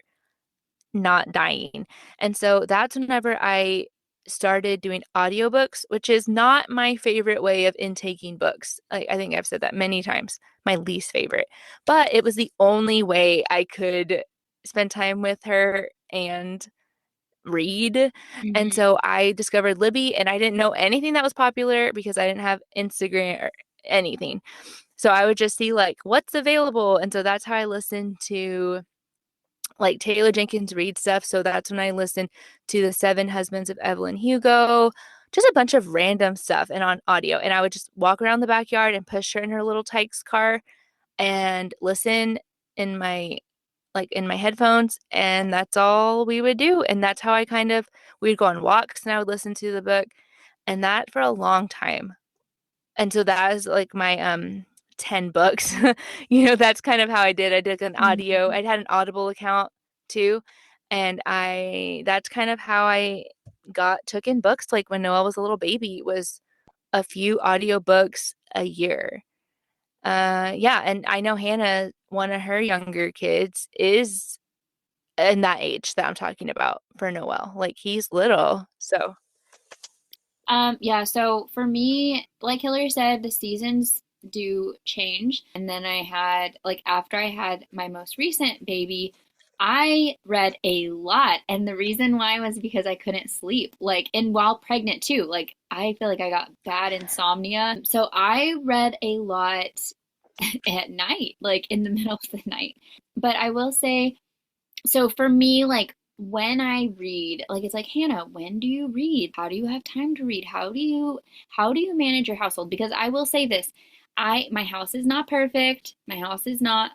not dying. And so that's whenever I started doing audiobooks, which is not my favorite way of intaking books. I think I've said that many times, my least favorite. But it was the only way I could spend time with her and read. And Mhm. so I discovered Libby and I didn't know anything that was popular because I didn't have Instagram or anything. So I would just see like what's available. And so that's how I listened to like Taylor Jenkins Reid stuff. So that's when I listened to The Seven Husbands of Evelyn Hugo, just a bunch of random stuff and on audio. And I would just walk around the backyard and push her in her little Tykes car and listen in my headphones, and that's all we would do. And that's how we'd go on walks and I would listen to the book, and that for a long time. And so that is like my 10 books. That's kind of how I did. I did an audio. Mhm. I had an Audible account too. And I that's kind of how I got took in books like when Noelle was a little baby was a few audio books a year. Yeah, and I know Hannah, one of her younger kids, is in that age that I'm talking about for Noelle. Like he's little. So, Yeah, so for me, like Hilary said, the seasons do change. And then I had, like, after I had my most recent baby, I read a lot, and the reason why was because I couldn't sleep. Like, and while pregnant too, like, I feel like I got bad insomnia. So I read a lot at night, like in the middle of the night. But I will say, so for me, like, when I read, like, it's like, Hannah, when do you read? How do you have time to read? How do you manage your household? Because I will say this, my house is not perfect. My house is not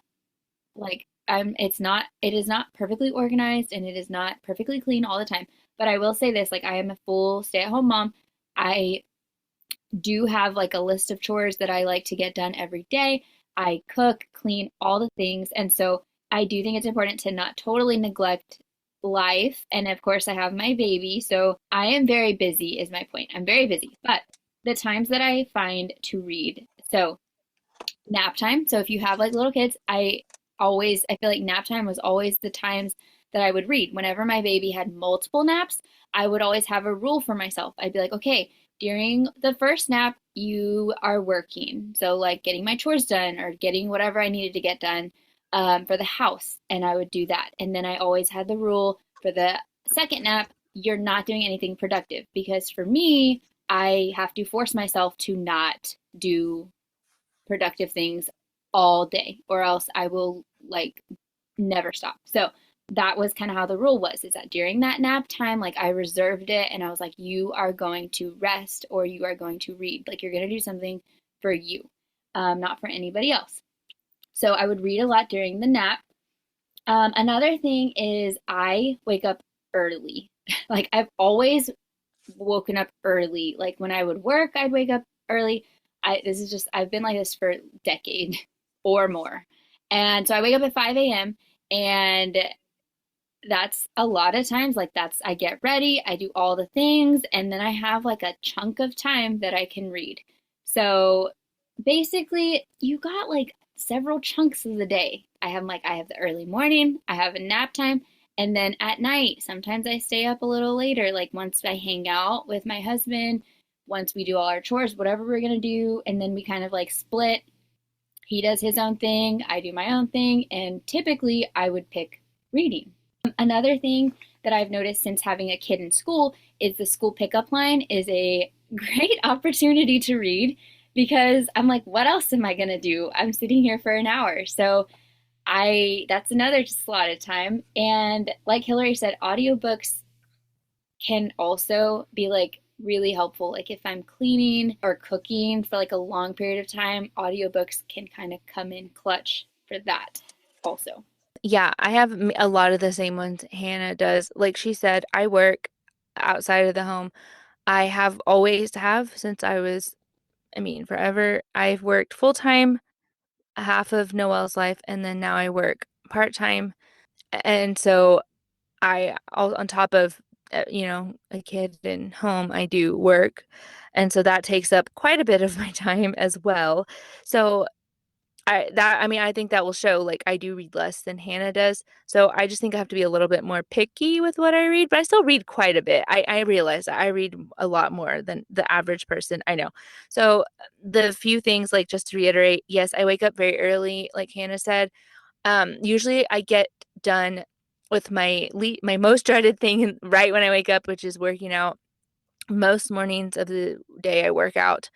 like it is not perfectly organized and it is not perfectly clean all the time. But I will say this, like, I am a full stay-at-home mom. I do have like a list of chores that I like to get done every day. I cook, clean, all the things. And so I do think it's important to not totally neglect life. And of course, I have my baby. So I am very busy, is my point. I'm very busy. But the times that I find to read, so nap time. So if you have like little kids, I feel like nap time was always the times that I would read. Whenever my baby had multiple naps, I would always have a rule for myself. I'd be like, okay, during the first nap, you are working. So like getting my chores done or getting whatever I needed to get done for the house. And I would do that. And then I always had the rule for the second nap, you're not doing anything productive. Because for me, I have to force myself to not do productive things all day or else I will like never stop. So that was kind of how the rule was, is that during that nap time, like I reserved it and I was like, you are going to rest or you are going to read. Like you're going to do something for you, not for anybody else. So I would read a lot during the nap. Another thing is I wake up early. Like I've always woken up early. Like when I would work, I'd wake up early. I've been like this for a decade or more. And so I wake up at 5 a.m. and that's a lot of times. Like I get ready, I do all the things, and then I have like a chunk of time that I can read. So basically, you got like several chunks of the day. I have the early morning, I have a nap time, and then at night, sometimes I stay up a little later, like once I hang out with my husband, once we do all our chores, whatever we're gonna do, and then we kind of like split. He does his own thing, I do my own thing, and typically I would pick reading. Another thing that I've noticed since having a kid in school is the school pickup line is a great opportunity to read because I'm like, what else am I gonna do? I'm sitting here for an hour. So I that's another slot of time. And like Hilary said, audiobooks can also be like really helpful. Like if I'm cleaning or cooking for like a long period of time, audiobooks can kind of come in clutch for that also. Yeah, I have a lot of the same ones Hannah does. Like she said, I work outside of the home. I have always have since I was, I mean, forever. I've worked full time half of Noelle's life, and then now I work part time. And so on top of, a kid and home, I do work. And so that takes up quite a bit of my time as well. So I mean, I think that will show like I do read less than Hannah does. So I just think I have to be a little bit more picky with what I read, but I still read quite a bit. I realize that I read a lot more than the average person I know. So the few things, like, just to reiterate, yes, I wake up very early, like Hannah said. Usually I get done with my most dreaded thing right when I wake up, which is working out. Most mornings of the day I work out.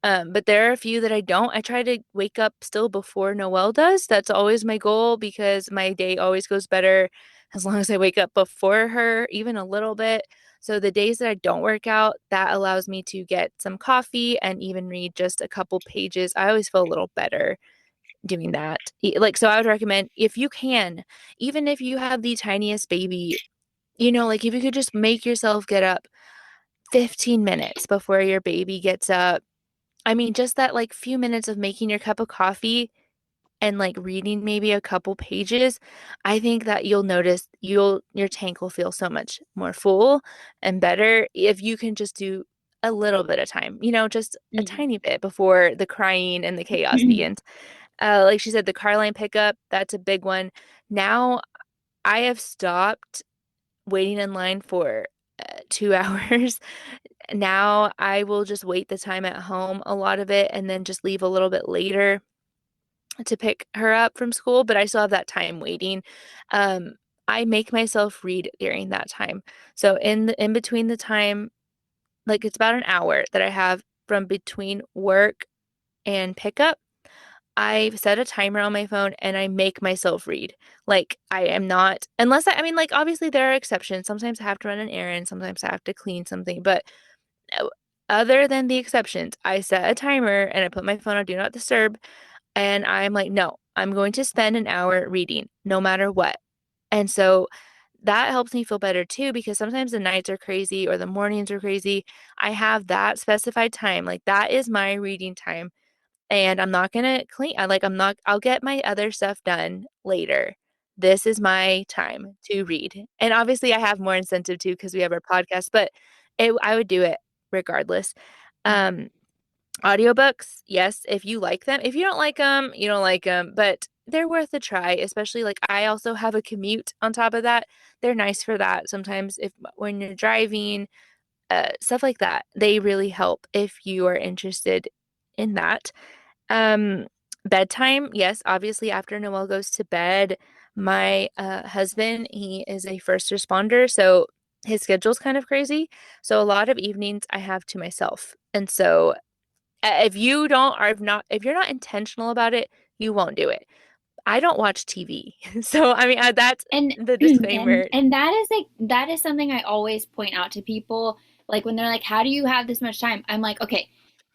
But there are a few that I don't. I try to wake up still before Noelle does. That's always my goal because my day always goes better as long as I wake up before her, even a little bit. So the days that I don't work out, that allows me to get some coffee and even read just a couple pages. I always feel a little better doing that. Like, so I would recommend, if you can, even if you have the tiniest baby, like if you could just make yourself get up 15 minutes before your baby gets up. I mean, just that like few minutes of making your cup of coffee and like reading maybe a couple pages, I think that you'll notice your tank will feel so much more full and better if you can just do a little bit of time, just a Mhm. tiny bit before the crying and the chaos begins. Like she said, the car line pickup, that's a big one. Now I have stopped waiting in line for 2 hours. Now I will just wait the time at home, a lot of it, and then just leave a little bit later. to pick her up from school, but I still have that time waiting. Um, I make myself read during that time. So in between the time, like it's about an hour that I have from between work and pickup. I set a timer on my phone and I make myself read. Like I am not, unless I mean, like obviously there are exceptions. Sometimes I have to run an errand, sometimes I have to clean something, but uh, other than the exceptions, I set a timer and I put my phone on Do Not Disturb, and I'm like, no, I'm going to spend an hour reading no matter what. And so that helps me feel better too, because sometimes the nights are crazy or the mornings are crazy. I have that specified time. Like that is my reading time. And I'm not gonna clean. I'll get my other stuff done later. This is my time to read. And obviously I have more incentive too because we have our podcast, but I would do it regardless. Um, Audiobooks, yes, if you like them. If you don't like them, you don't like them, but they're worth a try, especially like I also have a commute on top of that. They're nice for that. Sometimes if when you're driving, stuff like that, they really help if you are interested in that. Um, Bedtime, yes, obviously after Noelle goes to bed, my husband, he is a first responder, so his schedule's kind of crazy. So a lot of evenings I have to myself. And so if you don't or if you're not intentional about it, you won't do it. I don't watch TV. So I mean, that's And the and disclaimer. and that is like that is something I always point out to people. Like when they're like, "How do you have this much time?" I'm like, "Okay,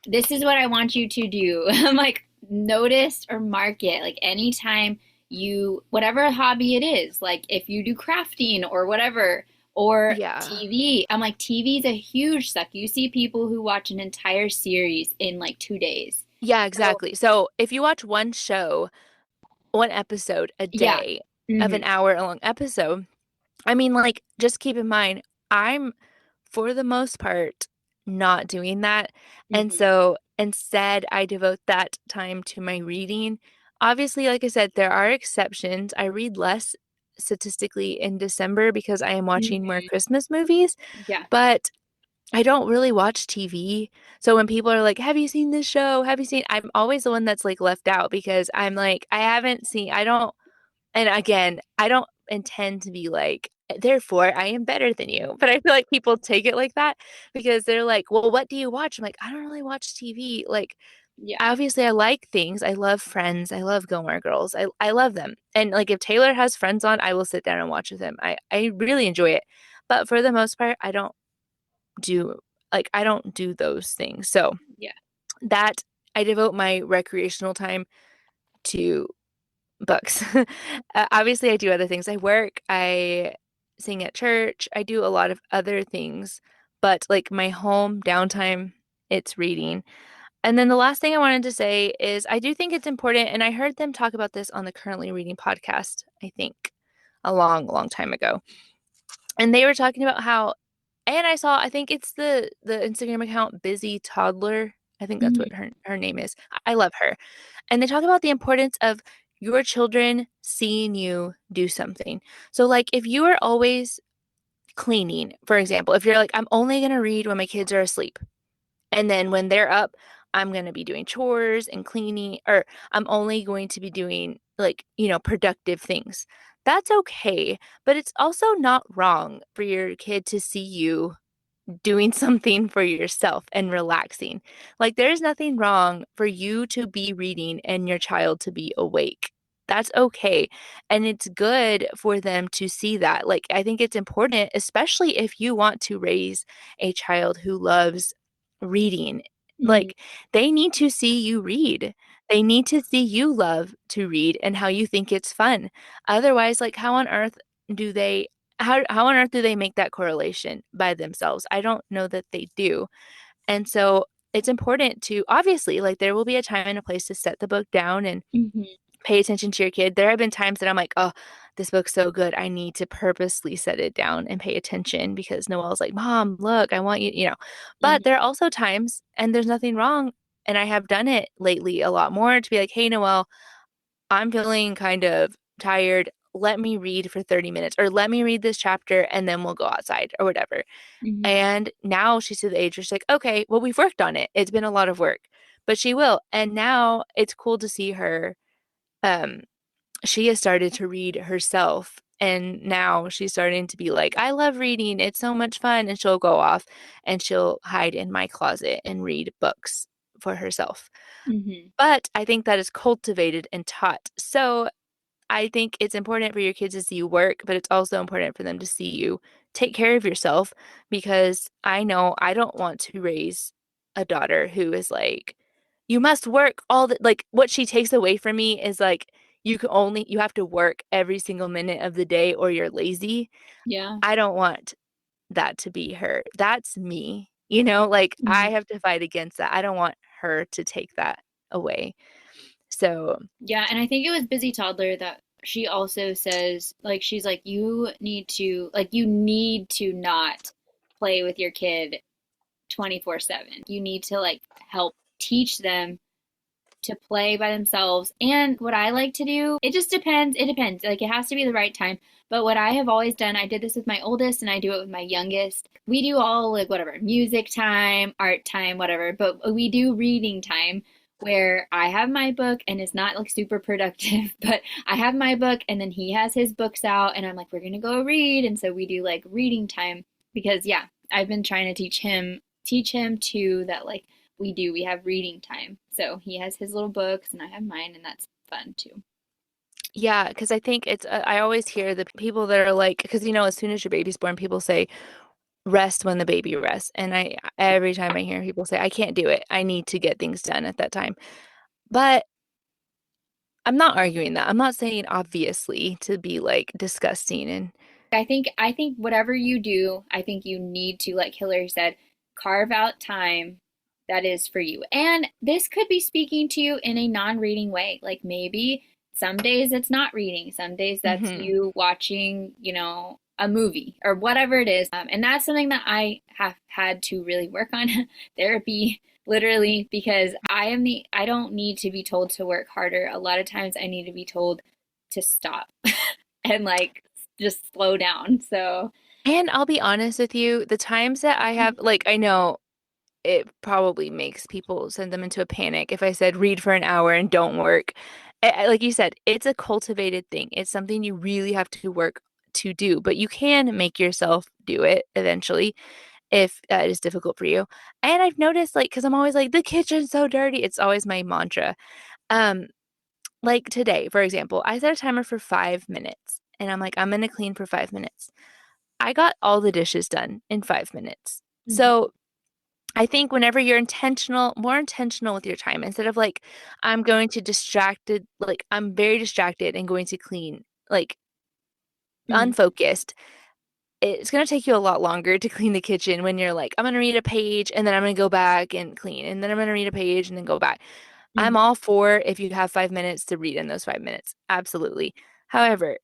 this is what I want you to do." I'm like, notice or mark it. Like anytime you, whatever hobby it is, like if you do crafting or whatever, or Yeah. TV, I'm like, TV is a huge suck. You see people who watch an entire series in like 2 days. Yeah, So exactly. So if you watch one show, one episode a yeah. day of Hmm. an hour long episode, I mean, like, just keep in mind, I'm, for the most part, not doing that. And Hmm. so instead, I devote that time to my reading. Obviously, like I said, there are exceptions. I read less statistically in December because I am watching more Hmm. Christmas movies, Yeah. but I don't really watch TV. So when people are like, "Have you seen this show? Have you seen?" I'm always the one that's like left out because I'm like, I haven't seen, I don't, and again, I don't intend to be like, therefore, I am better than you. But I feel like people take it like that because they're like, well, what do you watch? I'm like, I don't really watch TV. Like, Yeah. obviously, I like things. I love Friends. I love Gilmore Girls. I love them. And like, if Taylor has Friends on, I will sit down and watch with him. I really enjoy it. But for the most part, do I don't do those things. So Yeah. that I devote my recreational time to books. Obviously, I do other things. I work, I sing at church, I do a lot of other things, but like my home downtime, it's reading. And then the last thing I wanted to say is I do think it's important, and I heard them talk about this on the Currently Reading podcast, I think, a long, long time ago. And they were talking about how, and I think it's the Instagram account Busy Toddler. I think that's Hmm. what her name is. I love her. And they talk about the importance of your children seeing you do something. So, like, if you are always cleaning, for example, if you're like, I'm only going to read when my kids are asleep, and then when they're up, I'm going to be doing chores and cleaning, or I'm only going to be doing, like, productive things. That's okay. But it's also not wrong for your kid to see you doing something for yourself and relaxing. Like, there's nothing wrong for you to be reading and your child to be awake. That's okay. And it's good for them to see that. Like, I think it's important, especially if you want to raise a child who loves reading. Hmm. Like, they need to see you read. They need to see you love to read and how you think it's fun. Otherwise, like, do they how on earth do they make that correlation by themselves? I don't know that they do. And so it's important to obviously, like, there will be a time and a place to set the book down and Hmm. pay attention to your kid. There have been times that I'm like, oh, this book's so good. I need to purposely set it down and pay attention because Noelle's like, Mom, look, I want you. But Hmm. there are also times, and there's nothing wrong. And I have done it lately a lot more to be like, hey, Noelle, I'm feeling kind of tired. Let me read for 30 minutes or let me read this chapter and then we'll go outside or whatever. Hmm. And now she's to the age where she's like, okay, well, we've worked on it. It's been a lot of work, but she will. And now it's cool to see her. um, she has started to read herself. And now she's starting to be like, I love reading. It's so much fun. And she'll go off and she'll hide in my closet and read books for herself. Hmm. But I think that is cultivated and taught. So I think it's important for your kids to see you work, but it's also important for them to see you take care of yourself because I know I don't want to raise a daughter who is like, you must work all the, like, what she takes away from me is like, you have to work every single minute of the day or you're lazy. Yeah. I don't want that to be her. That's me, like I Hmm. have to fight against that. I don't want her to take that away. So, Yeah, and I think it was Busy Toddler that she also says, like, she's like, you need to not play with your kid 24/7. You need to like help teach them to play by themselves. And what I like to do, it just depends. It depends. Like it has to be the right time. But what I have always done, I did this with my oldest and I do it with my youngest. We do all like whatever, music time, art time, whatever, but we do reading time where I have my book and it's not like super productive, but I have my book and then he has his books out and I'm like, we're going to go read. And so we do like reading time because yeah, I've been trying to teach him too that like we have reading time. So he has his little books and I have mine and that's fun too. yeah, because I think I always hear the people that are like, because as soon as your baby's born, people say, rest when the baby rests. And every time I hear people say, I can't do it, I need to get things done at that time. But I'm not arguing that. I'm not saying obviously to be like disgusting and, I think whatever you do, I think you need to, like Hilary said, carve out time that is for you. And this could be speaking to you in a non-reading way. Like maybe some days it's not reading, some days that's hmm you watching, a movie or whatever it is. And that's something that I have had to really work on therapy, literally, because I don't need to be told to work harder. A lot of times I need to be told to stop and like just slow down. So, And I'll be honest with you, the times that I have, like, I know it probably makes people send them into a panic if I said read for an hour and don't work. Like you said, it's a cultivated thing. It's something you really have to work to do, but you can make yourself do it eventually if it is difficult for you. And I've noticed, like, because I'm always like, the kitchen's so dirty. It's always my mantra. Um, like today, for example, I set a timer for 5 minutes and I'm like, I'm going to clean for 5 minutes. I got all the dishes done in 5 minutes. mhm, So I think whenever you're more intentional with your time, instead of like, I'm going to distracted, like, I'm very distracted and going to clean, like, mhm, unfocused, it's going to take you a lot longer to clean the kitchen when you're like, I'm going to read a page and then I'm going to go back and clean, and then I'm going to read a page and then go back. I'm mhm. all for if you have 5 minutes to read in those 5 minutes. Absolutely. However,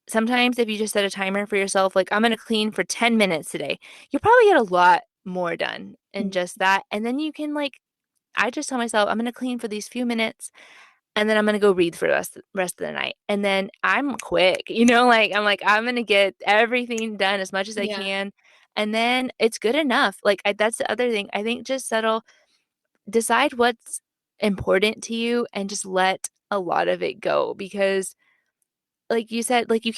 sometimes if you just set a timer for yourself, like I'm going to clean for 10 minutes today, you'll probably get a lot more done in Mhm. just that. And then you can like, I just tell myself, I'm going to clean for these few minutes and then I'm going to go read for the rest of the night. And then I'm quick, like I'm going to get everything done as much as I Yeah. can. And then it's good enough. Like that's the other thing. I think just decide what's important to you and just let a lot of it go because like you said, like you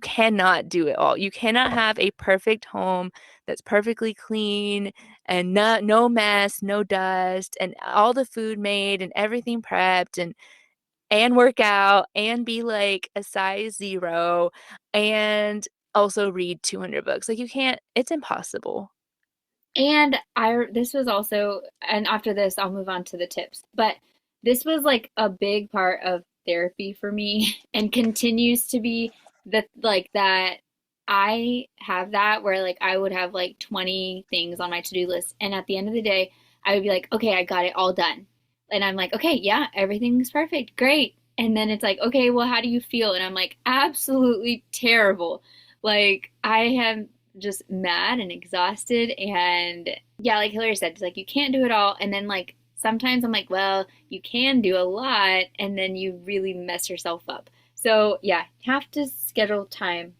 cannot do it all. You cannot have a perfect home that's perfectly clean and no mess, no dust, and all the food made and everything prepped and work out and be like a size zero and also read 200 books. Like you can't, it's impossible. And this was also, and after this, I'll move on to the tips. But this was like a big part of therapy for me and continues to be like that. I have that where like I would have like 20 things on my to-do list. And at the end of the day, I would be like, okay, I got it all done. And I'm like, okay, yeah, everything's perfect. Great. And then it's like, okay, well, how do you feel? And I'm like, absolutely terrible. Like I have just mad and exhausted. And yeah, like Hilary said, it's like you can't do it all. And then like sometimes I'm like, well, you can do a lot, and then you really mess yourself up. So yeah, have to schedule time.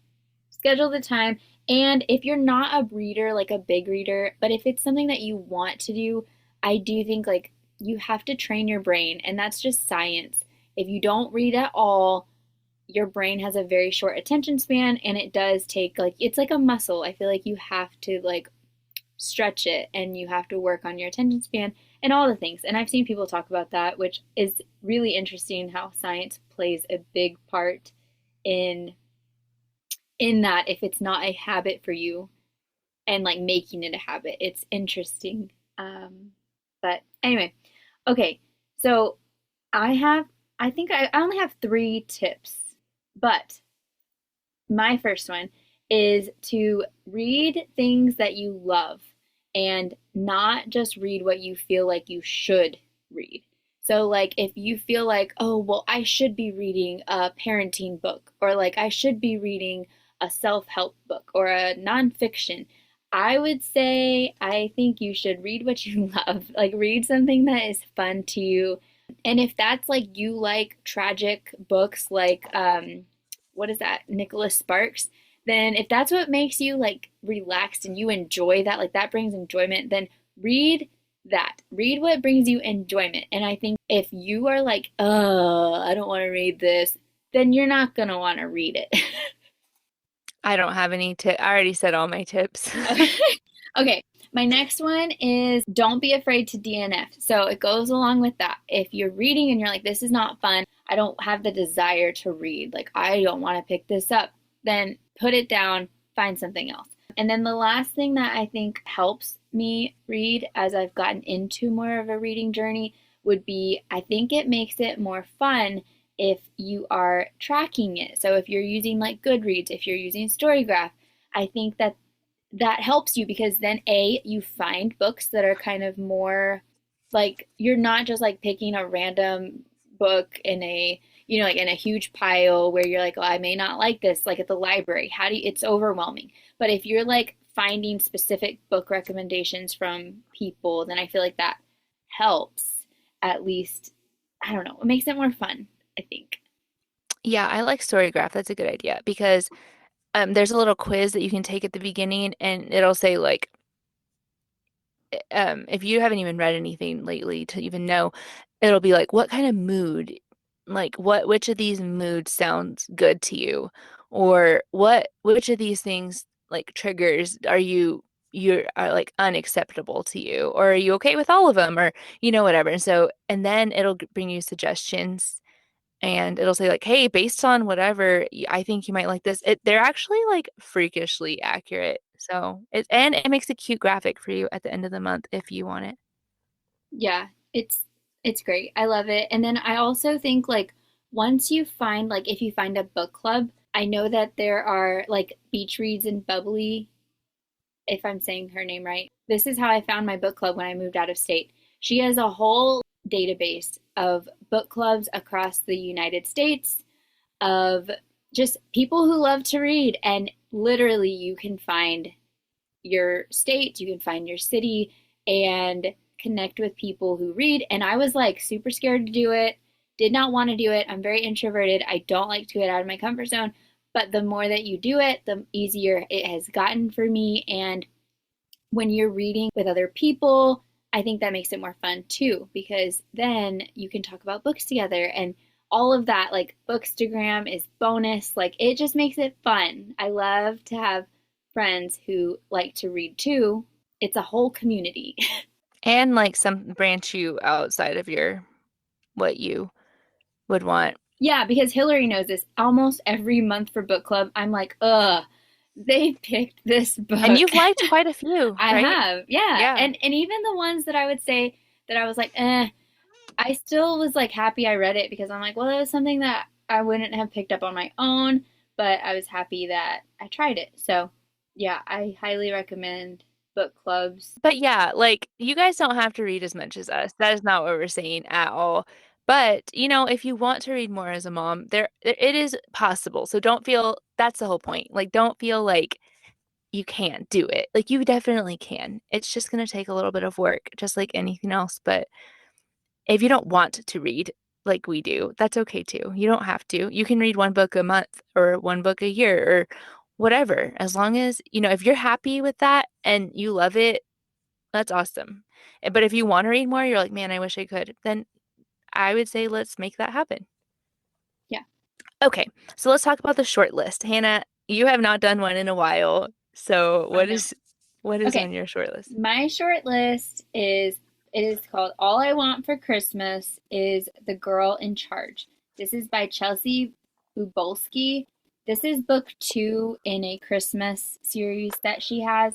Schedule the time. And if you're not a reader, like a big reader, but if it's something that you want to do, I do think like you have to train your brain, and that's just science. if you don't read at all, your brain has a very short attention span, and it does take, like, it's like a muscle. I feel like you have to like stretch it, and you have to work on your attention span and all the things. And I've seen people talk about that, which is really interesting, how science plays a big part in that, if it's not a habit for you, and like making it a habit. It's interesting. But anyway, okay. So I have, I think I only have 3 tips, but my first one is to read things that you love and not just read what you feel like you should read. So, like, if you feel like, oh, well, I should be reading a parenting book, or like I should be reading a self help book or a nonfiction, I would say I think you should read what you love. Like, read something that is fun to you. And if that's like you like tragic books like what is that, Nicholas Sparks, then if that's what makes you like relaxed and you enjoy that, like that brings enjoyment, then read that. Read what brings you enjoyment. And I think if you are like, I don't want to read this, then you're not going to want to read it. I don't have any tip. I already said all my tips. Okay, my next one is don't be afraid to DNF. So it goes along with that. If you're reading and you're like, this is not fun, I don't have the desire to read, like I don't want to pick this up, then put it down, find something else. And then the last thing that I think helps me read as I've gotten into more of a reading journey would be, I think it makes it more fun if you are tracking it. So if you're using like Goodreads, if you're using Storygraph, I think that that helps you, because then you find books that are kind of more like, you're not just like picking a random book in a, like in a huge pile where you're like, oh, I may not like this, like at the library. It's overwhelming. But if you're like finding specific book recommendations from people, then I feel like that helps at least. I don't know, it makes it more fun, I think. Yeah, I like Storygraph. That's a good idea because there's a little quiz that you can take at the beginning, and it'll say like, if you haven't even read anything lately to even know, it'll be like, what kind of mood, like which of these moods sounds good to you, or which of these things like triggers you're are like unacceptable to you, or are you okay with all of them, or whatever. And so, and then it'll bring you suggestions, and it'll say like, hey, based on whatever, I think you might like this. They're actually like freakishly accurate. So it makes a cute graphic for you at the end of the month if you want it. Yeah, it's great. I love it. And then I also think like once you find, like if you find a book club, I know that there are like Beach Reads and Bubbly, if I'm saying her name right. This is how I found my book club when I moved out of state. She has a whole database of book clubs across the United States, of just people who love to read, and literally you can find your state, you can find your city, and connect with people who read. And I was like super scared to do it, did not want to do it. I'm very introverted. I don't like to get out of my comfort zone. But the more that you do it, the easier it has gotten for me. And when you're reading with other people, I think that makes it more fun too, because then you can talk about books together and all of that. Like, Bookstagram is bonus. Like, it just makes it fun. I love to have friends who like to read too. It's a whole community. And like some branch you outside of what you would want. Yeah, because Hilary knows this. Almost every month for book club, I'm like, they picked this And book. you've liked quite a few, I right? have, yeah. Yeah. And even the ones that I would say that I was like, I still was like happy I read it, because I'm like, well, it was something that I wouldn't have picked up on my own, but I was happy that I tried it. So, yeah, I highly recommend book clubs. But yeah, like you guys don't have to read as much as us. That is not what we're saying at all. But, if you want to read more as a mom, there it is possible. So don't feel that's the whole point. Like don't feel like you can't do it. Like you definitely can. It's just going to take a little bit of work, just like anything else. But if you don't want to read like we do, that's okay too. You don't have to. You can read one book a month or one book a year or whatever. As long as, if you're happy with that and you love it, that's awesome. But if you want to read more, you're like, man, I wish I could, then I would say let's make that happen. Okay, so let's talk about the short list. Hannah, you have not done one in a while. So I know. what is Okay, on your short list? my short list is it is called All I Want for Christmas is The Girl in Charge. This is by Chelsea Bubolski. This is book 2 in a Christmas series that she has,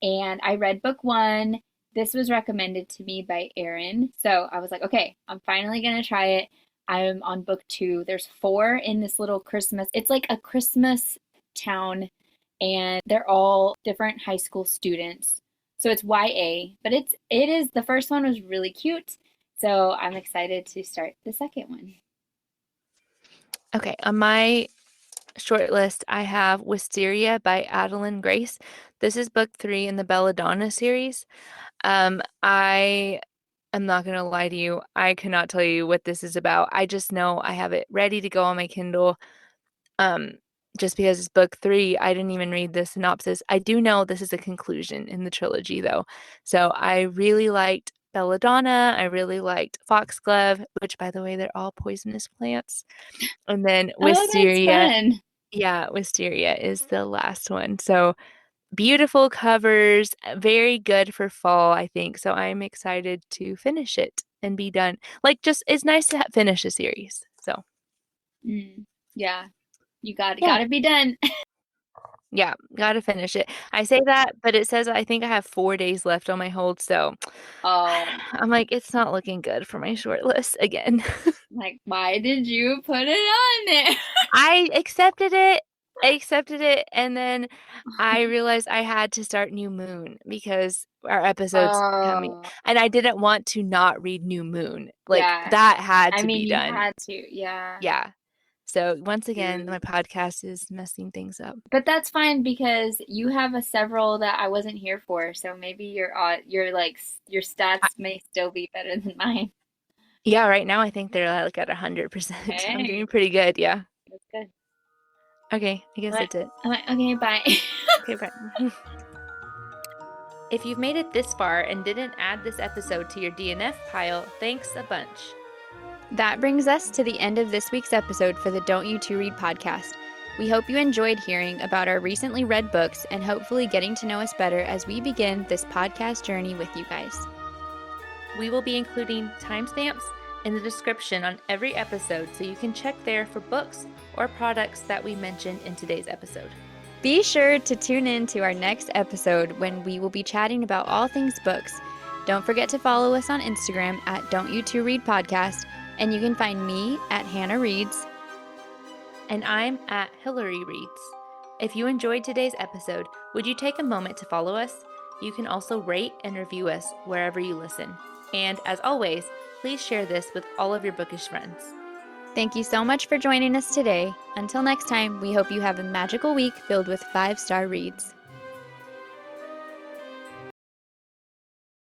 and I read book 1. This was recommended to me by Erin, so I was like, okay, I'm finally gonna try it. I'm on book 2. There's 4 in this little Christmas. It's like a Christmas town, and they're all different high school students. So it's YA, but it is the first one was really cute. So I'm excited to start the second one. Okay, on my short list, I have Wisteria by Adeline Grace. This is book 3 in the Belladonna series. I am not gonna lie to you. I cannot tell you what this is about. I just know I have it ready to go on my Kindle. Um, just because it's book 3, I didn't even read the synopsis. I do know this is a conclusion in the trilogy, though. So I really liked Belladonna. I really liked Foxglove, which, by the way, they're all poisonous plants. And then Oh, that's Wisteria. fun. Yeah, Wisteria is the last one. So beautiful covers, very good for fall, I think. So I'm excited to finish it and be done. Like, just it's nice to finish a series. So Mm, yeah, you got yeah, gotta be done. yeah, gotta finish it. I say that, but it says I think I have 4 days left on my hold. So Oh, I'm like, it's not looking good for my short list again. like why did you put it on there? I accepted it. I accepted it, and then I realized I had to start New Moon because our episode's coming, Oh, and I didn't want to not read New Moon. Like yeah. that had I to mean, be you done. had to, yeah. Yeah. So once again, Shoot. my podcast is messing things up. But that's fine because you have a several that I wasn't here for, so maybe your like your I, stats may still be better than mine. yeah, right now I think they're like at 100%. I'm doing Hey, pretty good. Yeah. that's good. Okay, I guess But that's it. I'm like, okay, bye. Okay, bye. If you've made it this far and didn't add this episode to your DNF pile, thanks a bunch. That brings us to the end of this week's episode for the Don't You Two Read podcast. We hope you enjoyed hearing about our recently read books and hopefully getting to know us better as we begin this podcast journey with you guys. We will be including timestamps in the description on every episode so you can check there for books or products that we mentioned in today's episode. Be sure to tune in to our next episode when we will be chatting about all things books. Don't forget to follow us on Instagram at Don't You Two Read Podcast, and you can find me at Hannah Reads. And I'm at Hilary Reads. If you enjoyed today's episode, would you take a moment to follow us? You can also rate and review us wherever you listen. And as always, please share this with all of your bookish friends. Thank you so much for joining us today. Until next time, we hope you have a magical week filled with 5-star reads.